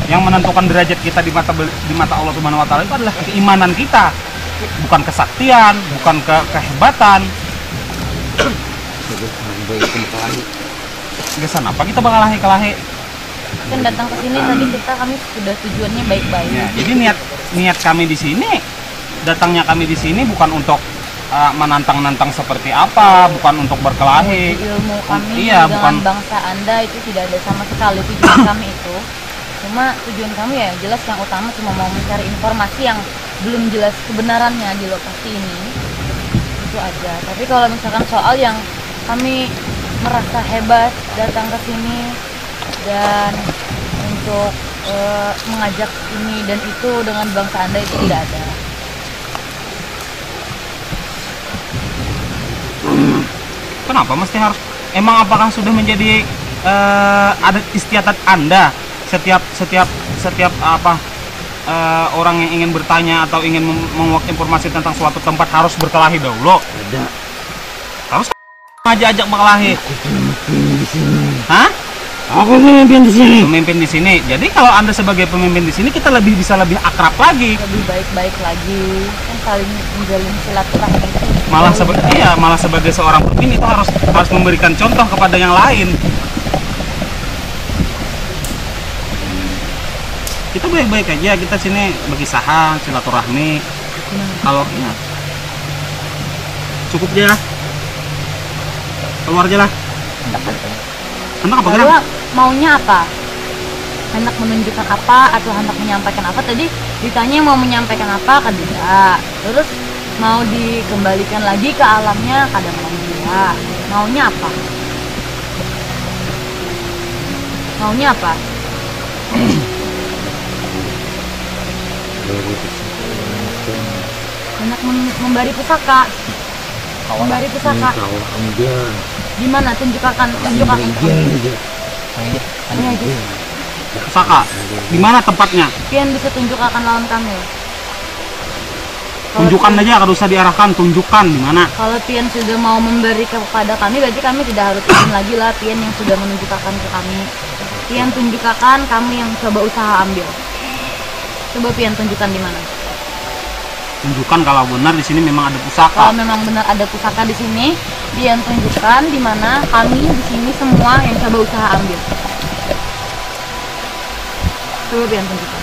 Yang menentukan derajat kita di mata Allah Subhanahu wa taala itu adalah keimanan kita, bukan kesaktian, bukan kehebatan. Gesan apa kita bakal kelahi? Kan datang ke sini tadi kami sudah tujuannya baik-baik. Ya, jadi niat kami di sini, datangnya kami di sini bukan untuk menantang-nantang seperti apa, bukan untuk berkelahi. Ilmu kami Iya, dengan bukan. bangsa Anda itu tidak ada sama sekali tujuan kami itu. Cuma tujuan kami ya jelas yang utama cuma mau mencari informasi yang belum jelas kebenarannya di lokasi ini. Itu aja. Tapi kalau misalkan soal yang kami merasa hebat datang ke sini dan untuk mengajak ini dan itu dengan bangsa Anda itu tidak ada. Kenapa mesti harus? Emang apakah sudah menjadi adat istiadat Anda setiap apa orang yang ingin bertanya atau ingin menguak informasi tentang suatu tempat harus berkelahi dahulu? Ada. Harus aja ajak berkelahi. Aku pemimpin di sini. Hah? Aku pemimpin di sini. Pemimpin di sini. Jadi kalau Anda sebagai pemimpin di sini kita bisa lebih akrab lagi. Lebih baik-baik lagi kan saling menjalin silaturahmi itu Malah sebagai seorang pemimpin itu harus memberikan contoh kepada yang lain. Kita baik-baik aja, kita sini berkisahan, silaturahmi. Kalau ya, cukup aja lah. Keluar aja lah. Anda apa gerak? Lalu maunya apa? Hendak menunjukkan apa atau hendak menyampaikan apa? Tadi ditanya mau menyampaikan apa, kan tidak. Terus mau dikembalikan lagi ke alamnya, kadang tidak. Maunya apa? Maunya apa? Hendak memberi pusaka. Memberi pusaka. Kau ambil. Di mana? Tunjukkan. Hanya aja. Pusaka. Di mana tempatnya? Pian bisa tunjukkan lawan kami. Tunjukkan aja, kalau usah diarahkan, tunjukkan di mana. Kalau Pian sudah mau memberi kepada kami, berarti kami tidak harus izin lagi lah. Pian yang sudah menunjukkan ke kami. Pian tunjukkan, kami yang coba usaha ambil. Coba Pian tunjukkan di mana. Tunjukkan kalau benar di sini memang ada pusaka. Kalau memang benar ada pusaka di sini, Pian tunjukkan di mana kami di sini semua yang coba usaha ambil. Coba Pian tunjukkan.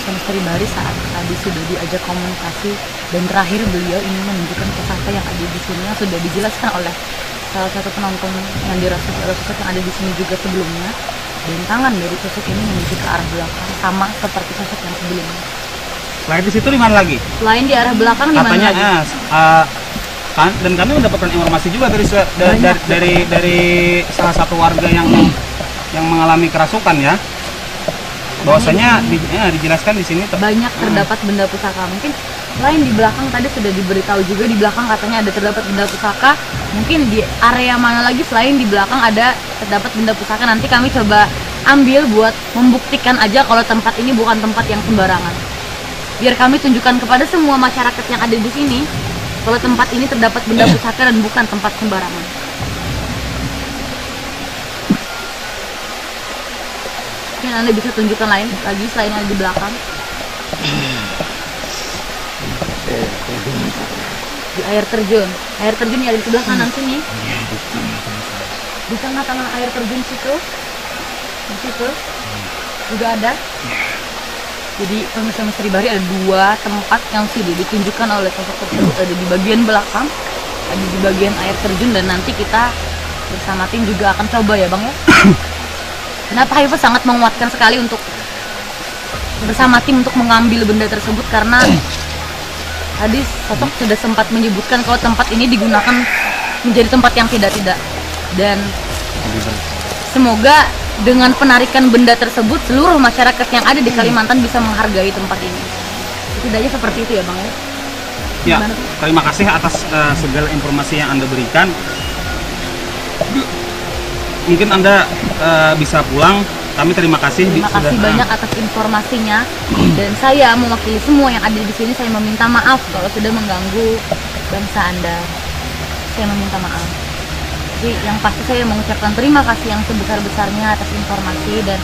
Misteri Bahari saat tadi sudah diajak komunikasi dan terakhir beliau ingin menunjukkan pusaka yang ada di sini yang sudah dijelaskan oleh salah satu penonton yang dirasa sosok yang ada di sini juga sebelumnya, dan tangan dari sosok ini menuju ke arah belakang sama seperti sosok yang sebelumnya. Selain di situ di mana lagi? Selain di arah belakang di mana Katanya lagi? dan kami mendapatkan informasi juga dari salah satu warga yang mengalami kerasukan ya. Bahwasanya dijelaskan di sini banyak terdapat benda pusaka. Mungkin selain di belakang tadi sudah diberitahu juga, di belakang katanya ada terdapat benda pusaka. Mungkin di area mana lagi selain di belakang ada terdapat benda pusaka. Nanti kami coba ambil buat membuktikan aja kalau tempat ini bukan tempat yang sembarangan. Biar kami tunjukkan kepada semua masyarakat yang ada di sini kalau tempat ini terdapat benda pusaka dan bukan tempat sembarangan. Mungkin Anda bisa tunjukkan lain lagi selain yang di belakang. Di air terjun yang ada di sebelah kanan sini. Di tengah-tengah air terjun situ, di situ juga ada. Jadi pemirsa Misteri Bahari ada dua tempat yang sudah ditunjukkan oleh sosok tersebut, ada di bagian belakang, ada di bagian air terjun, dan nanti kita bersama tim juga akan coba ya Bang ya. Kenapa Haifa sangat menguatkan sekali untuk bersama tim untuk mengambil benda tersebut, karena tadi sosok sudah sempat menyebutkan kalau tempat ini digunakan menjadi tempat yang tidak-tidak, dan semoga dengan penarikan benda tersebut seluruh masyarakat yang ada di Kalimantan bisa menghargai tempat ini. Setidaknya seperti itu ya Bang ya. Ya, terima kasih atas segala informasi yang Anda berikan. Mungkin Anda bisa pulang. Kami terima kasih. Terima kasih banyak atas informasinya. Dan saya mewakili semua yang ada di sini, saya meminta maaf kalau sudah mengganggu bangsa Anda. Saya meminta maaf. Jadi yang pasti saya mengucapkan terima kasih yang sebesar-besarnya atas informasi, dan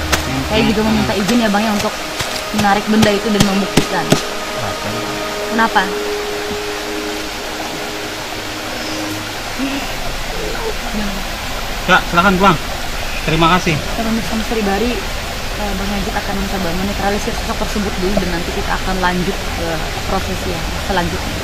saya juga meminta izin ya Bang ya untuk menarik benda itu dan membuktikan. Kenapa? Ya, silakan Bang. Terima kasih. Pemirsa Misteri Bahari, Bang Yajid akan mencoba menetralisir sosok tersebut dulu dan nanti kita akan lanjut ke prosesi yang selanjutnya.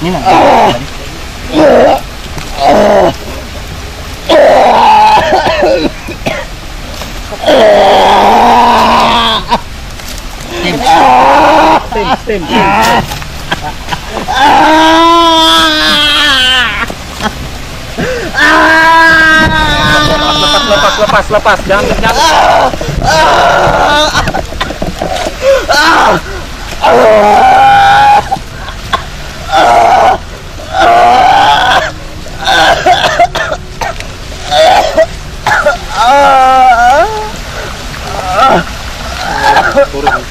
Ini lah. Tim. Lepas. Jangan.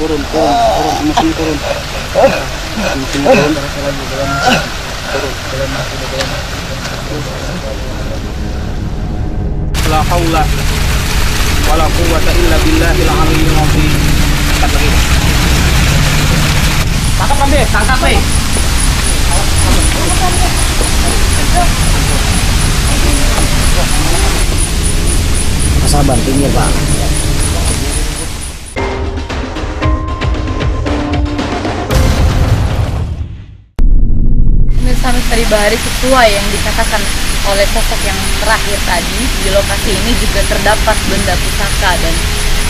Turun. Emosinya turun. La haula wala quwwata illa billahil aliyyil azim. Tangkap, Be. Masa bantingnya, Bang. Pemirsa Misteri Bahari, sesuai yang dikatakan oleh sosok yang terakhir tadi, di lokasi ini juga terdapat benda pusaka, dan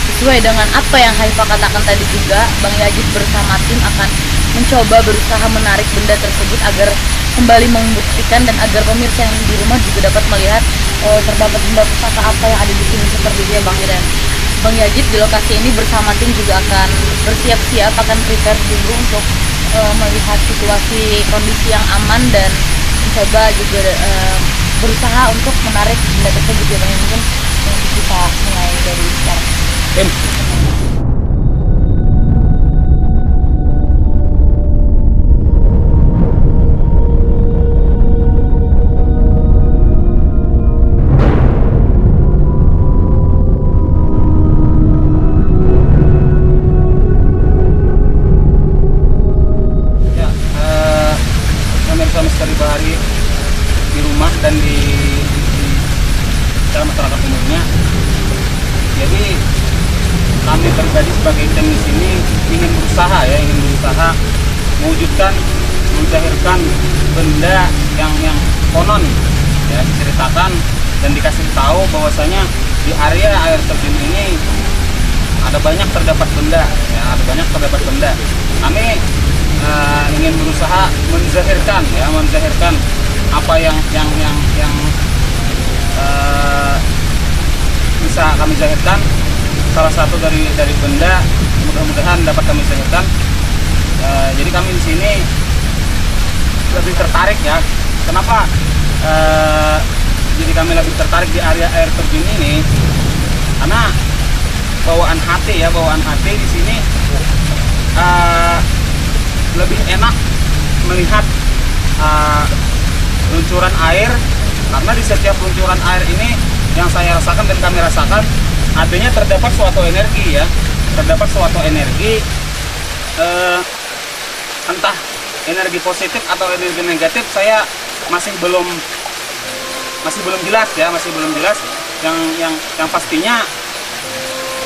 sesuai dengan apa yang Haifa katakan tadi juga, Bang Yajid bersama tim akan mencoba berusaha menarik benda tersebut agar kembali membuktikan dan agar pemirsa yang di rumah juga dapat melihat terdapat benda pusaka apa yang ada di sini seperti itu ya Bang. Dan Bang Yajid di lokasi ini bersama tim juga akan bersiap-siap, akan prepare dulu untuk melihat situasi kondisi yang aman dan mencoba juga berusaha untuk menarik benda tersebut ya Bang. Mungkin kita mulai dari sekarang. Tim. Pemirsa Misteri Bahari di rumah dan di masyarakat umumnya. Jadi kami pribadi sebagai tim di sini ingin berusaha mewujudkan, menzahirkan benda yang konon ya diceritakan dan dikasih tahu bahwasanya di area air terjun ini terdapat benda. Kami ingin berusaha menzahirkan apa yang bisa kami zahirkan. Salah satu dari benda mudah-mudahan dapat kami zahirkan. Jadi kami di sini lebih tertarik ya. Kenapa? Jadi kami lebih tertarik di area air terjun ini karena bawaan hati di sini lebih enak melihat luncuran air, karena di setiap luncuran air ini yang saya rasakan dan kami rasakan adanya terdapat suatu energi ya, entah energi positif atau energi negatif saya masih belum jelas yang pastinya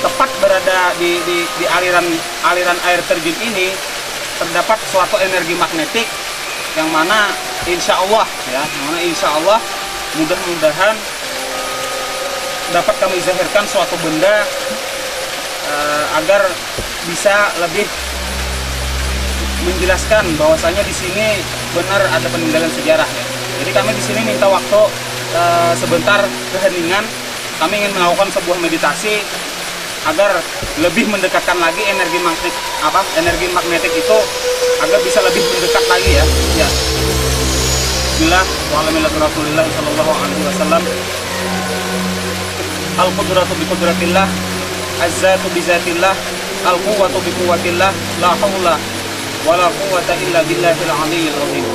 tepat berada di aliran air terjun ini terdapat suatu energi magnetik yang mana insya Allah mudah-mudahan dapat kami zahirkan suatu benda agar bisa lebih menjelaskan bahwasanya di sini benar ada peninggalan sejarah ya. Jadi kami di sini minta waktu sebentar keheningan. Kami ingin melakukan sebuah meditasi agar lebih mendekatkan lagi energi magnetik itu agar bisa lebih mendekat lagi ya. Ya. Bismillah wa ala millati Rasulillah sallallahu alaihi wasallam. Al-qudratu bi qudratillah, az-zatu bi zatillah, al-quwwatu bi quwwatillah, la haula wala quwwata illa billahil aliyyil azim.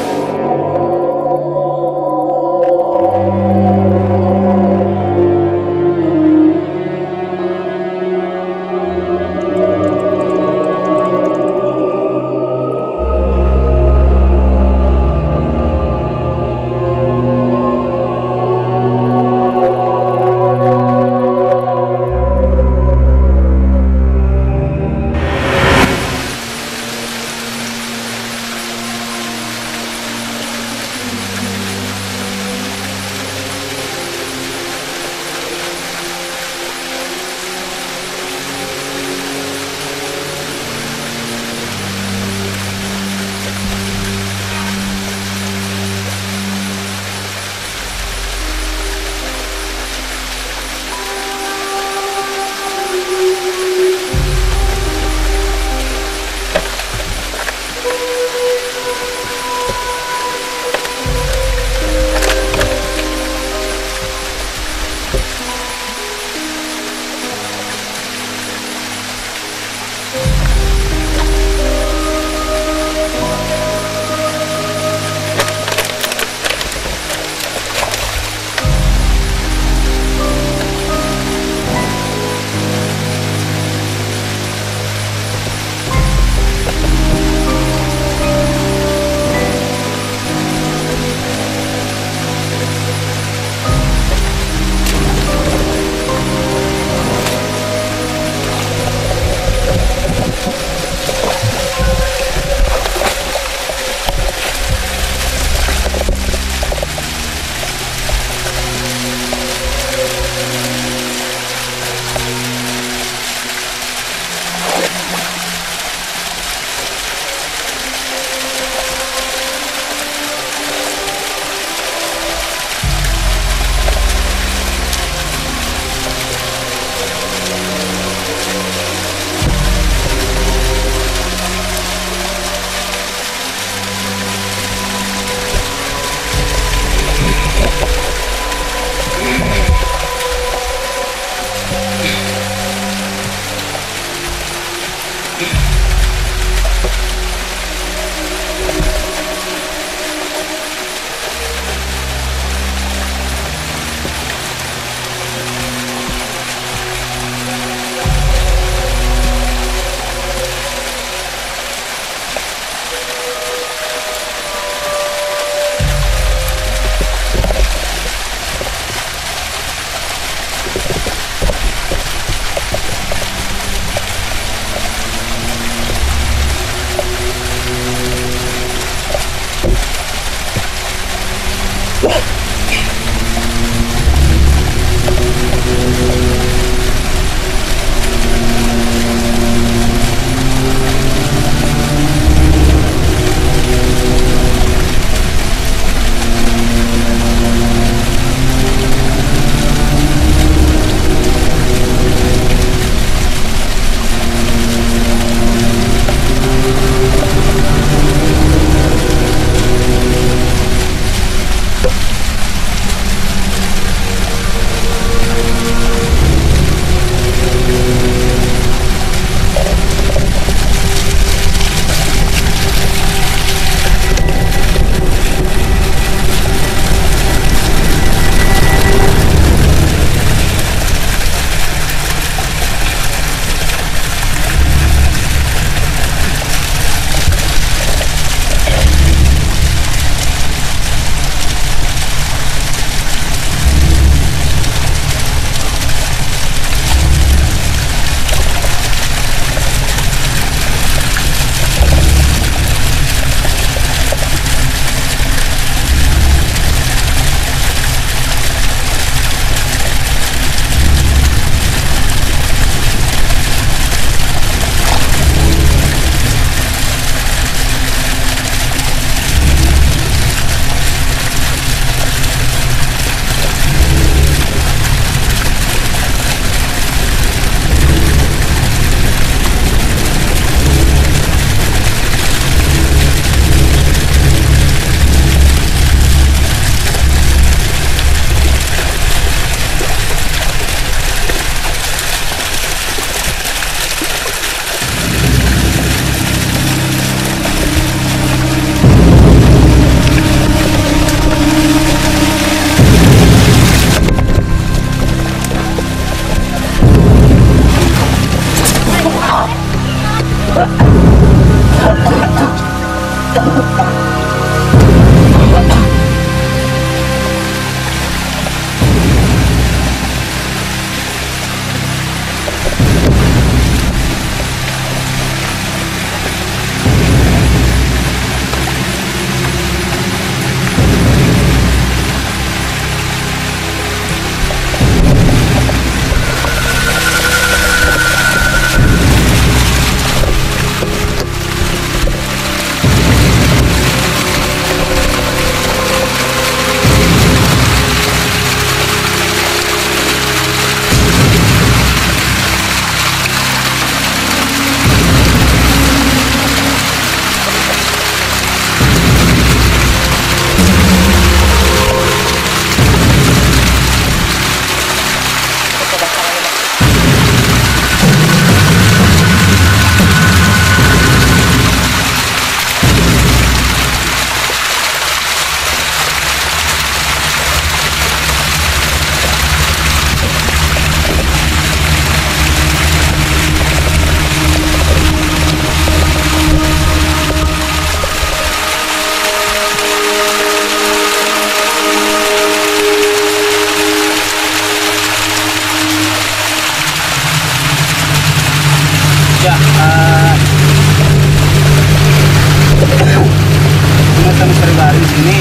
ini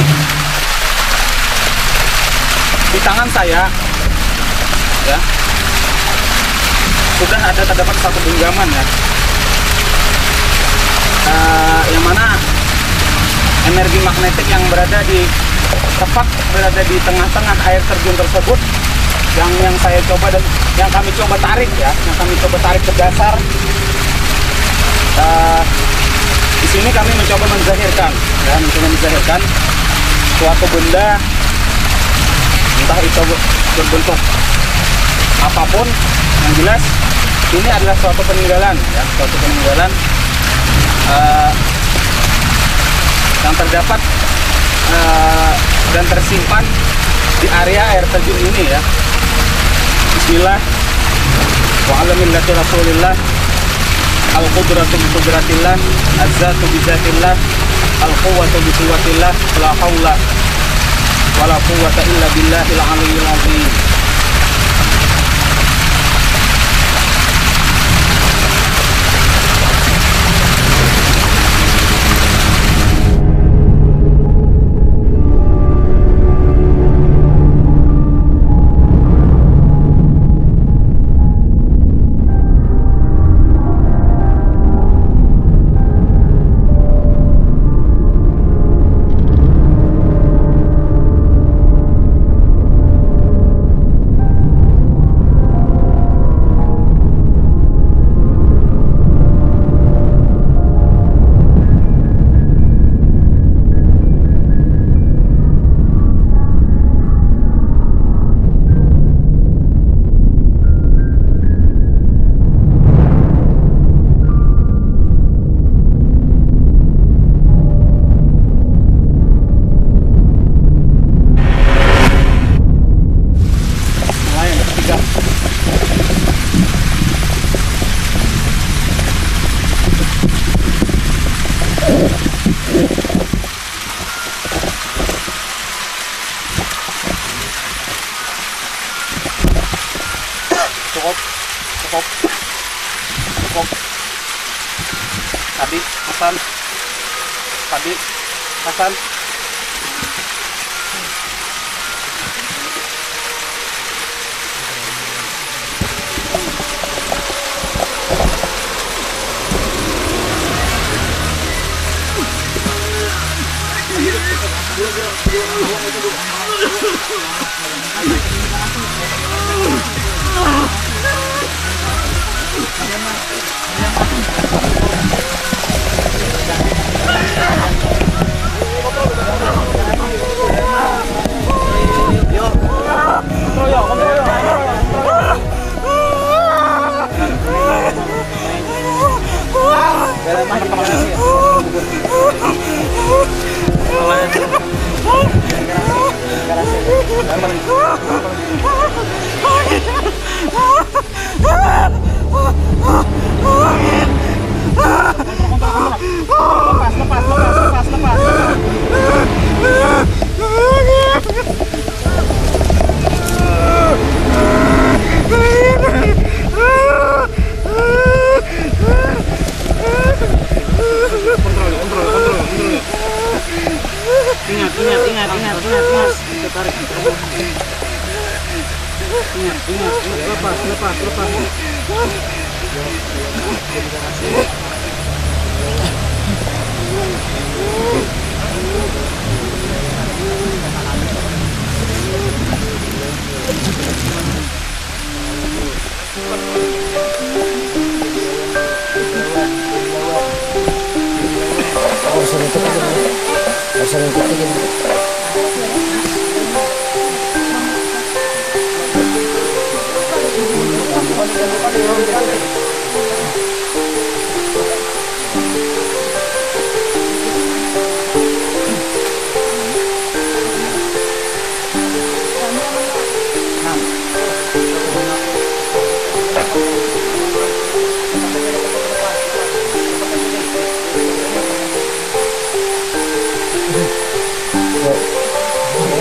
di tangan saya ya sudah ada terdapat satu genggaman ya, yang mana energi magnetik yang berada di tepat berada di tengah-tengah air terjun tersebut yang saya coba dan yang kami coba tarik ya, yang kami coba tarik ke dasar. Di sini kami mencoba menzahirkan suatu benda, entah itu berbentuk apapun, yang jelas ini adalah suatu peninggalan ya, suatu peninggalan yang terdapat dan tersimpan di area air terjun ini ya. Bismillah wa ala millati Rasulillah, al-qudratu bi qudratillah, az-zatu bi zatillah, al-quwwatu bi quwwatillah, la haula wala quwwata illa billahil aliyyil azim. Cukup. Tadi Hasan.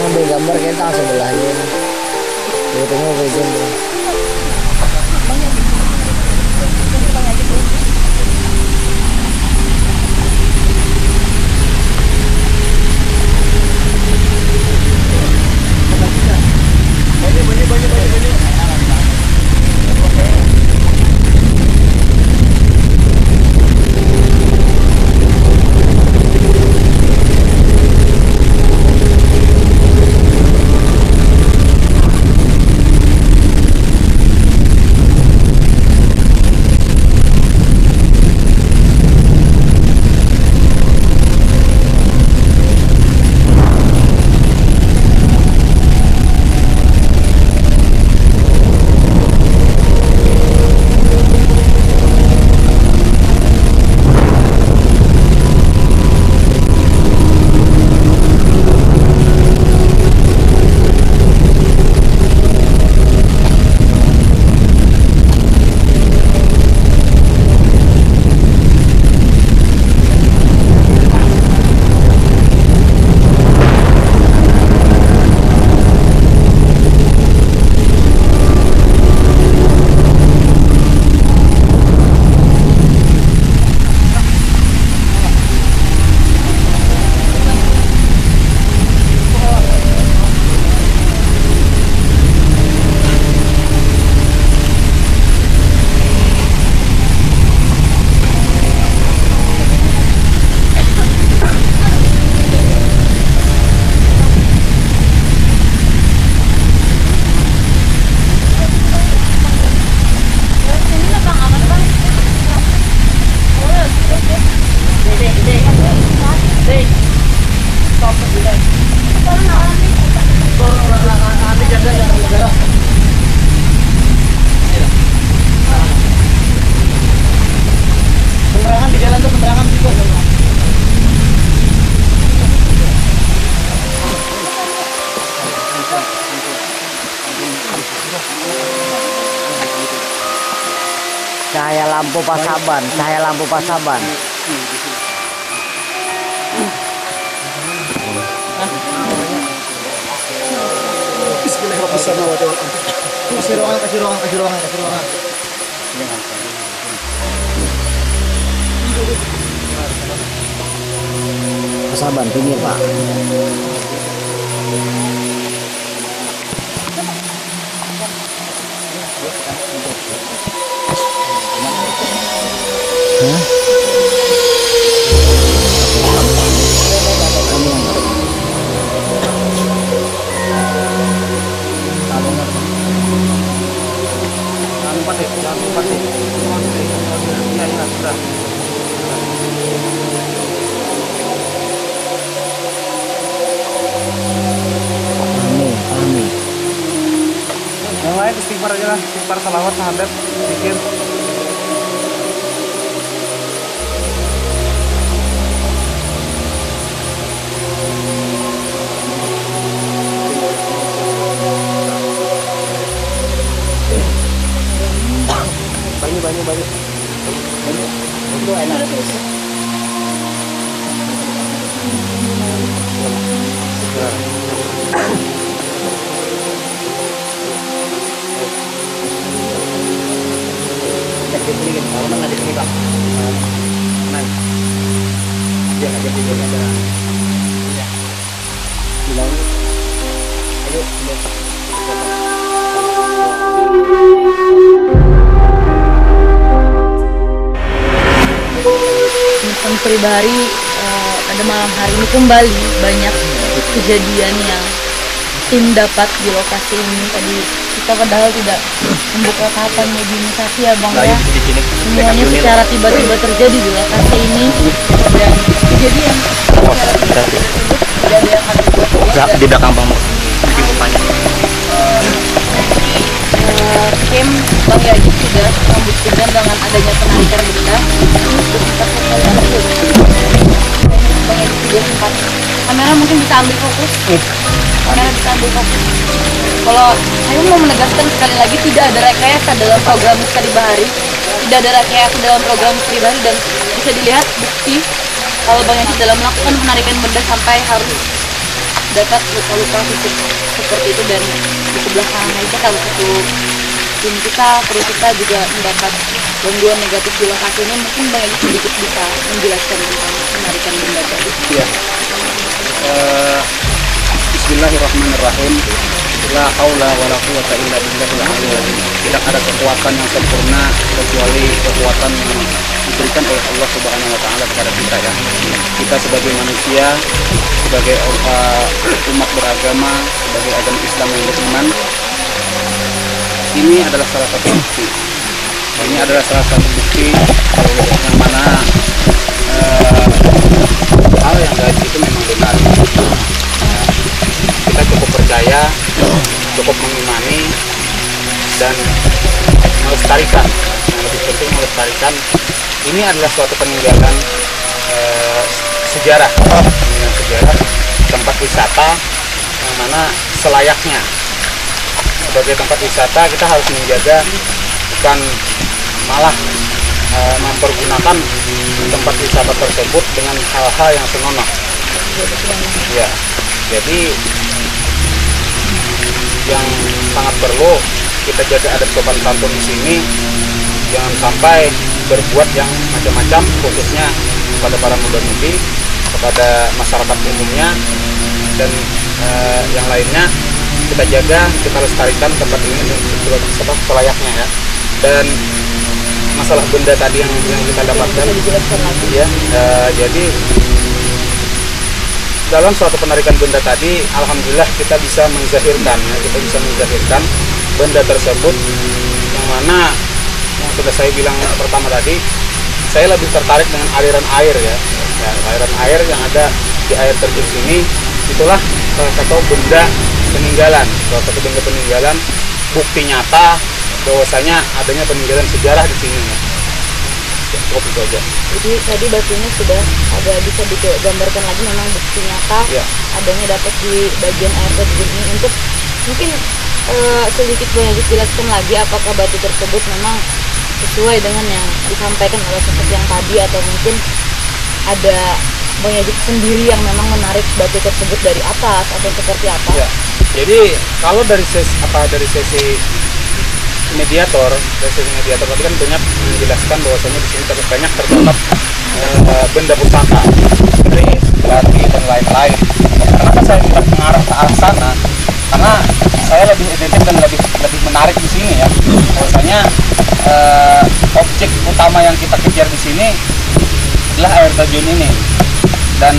Ambil gambar kita sebelahnya. Itu mau begini. Cahaya lampu Pasaban, cahaya lampu Pasaban. Kasih ruangan. Pasaban pinggir Pak. Amin. Yang lain istighfar aja lah, istighfar salawat sahabat zikir. Banyak. Itu enak. Sedikit, kalau nggak di sini Bang. Nah, dia aja videonya ada. Ya. Bilang, ayo. Misteri Bahari pada malam hari ini kembali banyak kejadian yang tim dapat di lokasi ini. Tadi kita padahal tidak membuka tahapan mediumisasi ya Bang ya. Semuanya secara tiba-tiba terjadi di lokasi ini dan kejadian secara tiba-tiba tersebut tidak ada yang kami buat Di belakang Bang. Kim Bang Yaji sudah membuktikan dengan adanya penarikan benda untuk kita Bang Yaji juga sempat kamera mungkin bisa ambil fokus. Kamera bisa ambil fokus. Kalau saya mau menegaskan sekali lagi, tidak ada rekayasa dalam program Misteri Bahari, tidak ada rekayasa dalam program Misteri Bahari, dan bisa dilihat bukti kalau Bang Yaji dalam melakukan penarikan benda sampai harus dapat luka-luka fisik seperti itu. Dan di sebelah kanan kita kalau satu tim kita, kru kita juga mendapat gangguan negatif di lokasi ini. Mungkin Bang Yaji sedikit bisa menjelaskan tentang penarikan benda tadi. Iya. Bismillahirrahmanirrahim. La haula wala quwwata illa billahil aliyyil azim. Tidak ada kekuatan yang sempurna kecuali kekuatan yang diberikan oleh Allah Subhanahu wa taala kepada kita ya. Kita sebagai manusia, sebagai umat beragama, sebagai agama Islam yang beriman, ini adalah salah satu bukti. Ini adalah salah satu bukti yang mana hal yang gaib itu memang benar. Kita cukup percaya, cukup mengimani, dan melestarikan. Yang lebih penting melestarikan. Ini adalah suatu peninggalan sejarah, tempat wisata yang mana selayaknya sebagai tempat wisata kita harus menjaga, bukan malah mempergunakan tempat wisata tersebut dengan hal-hal yang senonoh. Ya, jadi yang sangat perlu kita jaga adab sopan santun di sini, jangan sampai berbuat yang macam-macam, khususnya kepada para muda-mudi, kepada masyarakat umumnya, dan yang lainnya. Kita jaga, kita lestarikan tempat ini sebab selayaknya ya. Dan masalah benda tadi yang kita dapatkan, ya, jadi dalam suatu penarikan benda tadi, alhamdulillah kita bisa menzahirkan, ya, kita bisa menzahirkan benda tersebut, yang mana yang sudah saya bilang pertama tadi, saya lebih tertarik dengan aliran air ya, aliran air yang ada di air terjun sini, itulah salah satu benda peninggalan, bukti nyata bahwasanya adanya peninggalan sejarah di sini ya. Cukup itu aja. Jadi tadi batunya sudah ada, bisa digambarkan lagi memang bukti nyata ya, adanya dapat di bagian air terjun ini. Untuk mungkin sedikit banyak dijelaskan lagi apakah batu tersebut memang sesuai dengan yang disampaikan oleh sosok yang tadi, atau mungkin ada Bang Yajid sendiri yang memang menarik batu tersebut dari atas atau seperti apa? Ya. Jadi kalau dari sesi mediator tadi kan banyak menjelaskan bahwasanya di sini banyak terdapat benda pusaka dari berarti dan lain-lain. Kenapa saya tidak mengarah ke arah sana? Karena saya lebih identik dan lebih menarik di sini ya. Bahwasanya objek utama yang kita kejar di sini adalah air terjun ini. Dan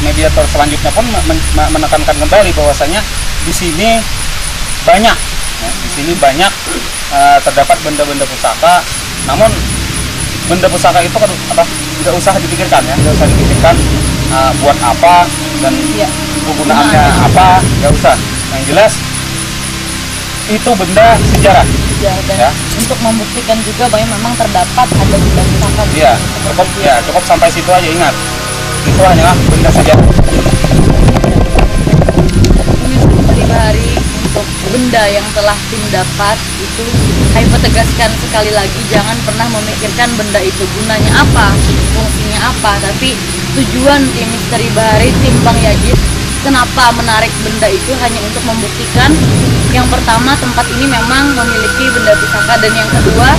mediator selanjutnya pun menekankan kembali bahwasanya di sini banyak terdapat benda-benda pusaka. Namun benda pusaka itu kan tidak usah dipikirkan buat apa dan kegunaannya apa, nggak usah. Yang jelas itu benda sejarah. Dan untuk membuktikan juga bahwa memang terdapat ada benda pusaka. Iya, cukup sampai situ aja, ingat. Itu hanyalah benda sejarah. Misteri Bahari untuk benda yang telah tim dapat itu, Haifa tegaskan sekali lagi, jangan pernah memikirkan benda itu gunanya apa, fungsinya apa, tapi tujuan tim Misteri Bahari, tim Bang Yajid, kenapa menarik benda itu hanya untuk membuktikan yang pertama tempat ini memang memiliki benda pusaka, dan yang kedua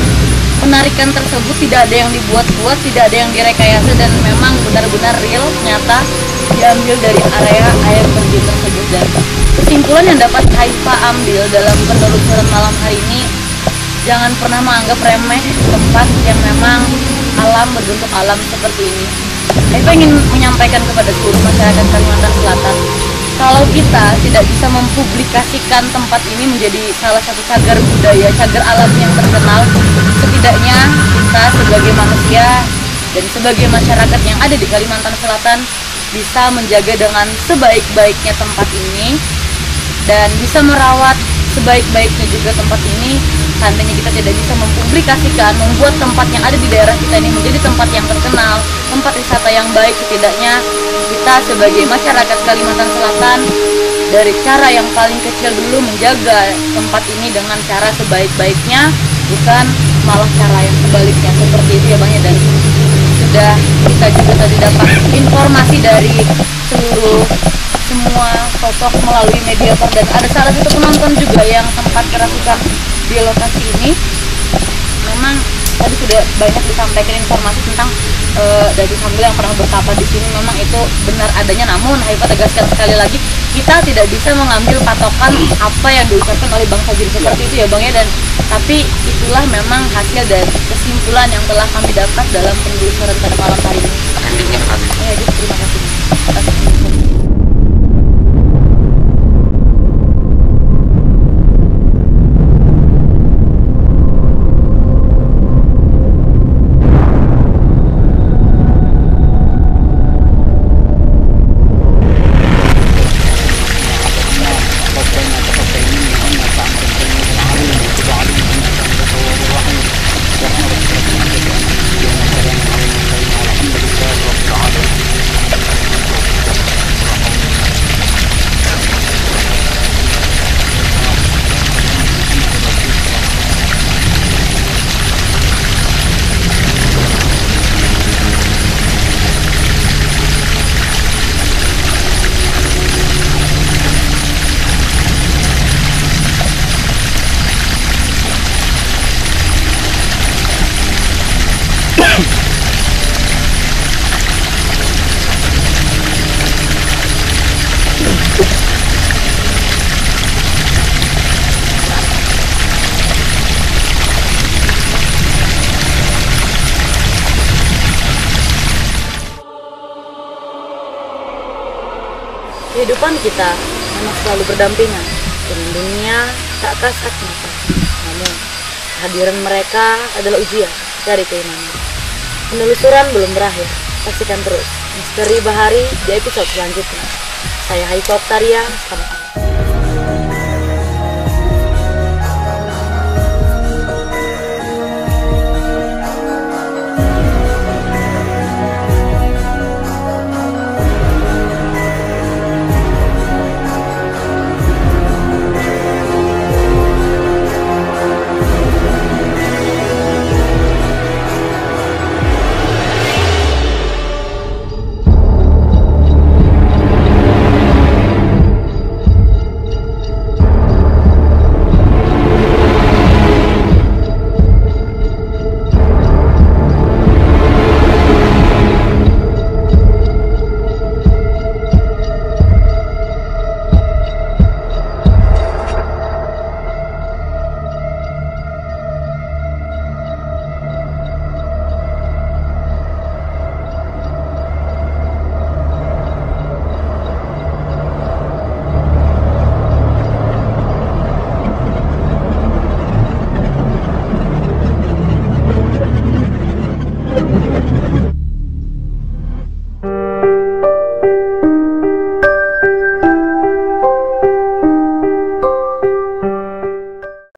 penarikan tersebut tidak ada yang dibuat-buat, tidak ada yang direkayasa, dan memang benar-benar real, nyata diambil dari area air terjun tersebut. Dan kesimpulan yang dapat Haifa ambil dalam penelusuran malam hari ini, jangan pernah menganggap remeh tempat yang memang alam berbentuk alam seperti ini. Haifa ingin menyampaikan kepada seluruh masyarakat Kalimantan Selatan, kalau kita tidak bisa mempublikasikan tempat ini menjadi salah satu cagar budaya, cagar alam yang terkenal, setidaknya kita sebagai manusia dan sebagai masyarakat yang ada di Kalimantan Selatan bisa menjaga dengan sebaik-baiknya tempat ini dan bisa merawat sebaik-baiknya juga tempat ini. Seandainya kita tidak bisa mempublikasikan, membuat tempat yang ada di daerah kita ini menjadi tempat yang terkenal, tempat wisata yang baik, setidaknya kita sebagai masyarakat Kalimantan Selatan dari cara yang paling kecil dulu menjaga tempat ini dengan cara sebaik-baiknya, bukan malah cara yang sebaliknya seperti itu ya Bang ya. Dan sudah kita juga tadi dapat informasi dari semua sosok melalui mediator, dan ada salah satu penonton juga yang sempat kerasukan di lokasi ini. Memang tadi sudah banyak disampaikan informasi tentang Dadi Sambil yang pernah bertapa di sini, memang itu benar adanya. Namun Haifa tegaskan sekali lagi, kita tidak bisa mengambil patokan apa yang diucapkan oleh Bang Fajri seperti itu ya Bang ya. Dan tapi itulah memang hasil dan kesimpulan yang telah kami dapat dalam penelusuran pada malam hari ini. Ya, terima kasih atas informasi. Kehidupan kita memang selalu berdampingan dengan dunia tak kasat mata. Namun, kehadiran mereka adalah ujian dari keimanan. Penelusuran belum berakhir. Saksikan terus Misteri Bahari di episode selanjutnya. Saya Haifa Oktaria, selamat malam.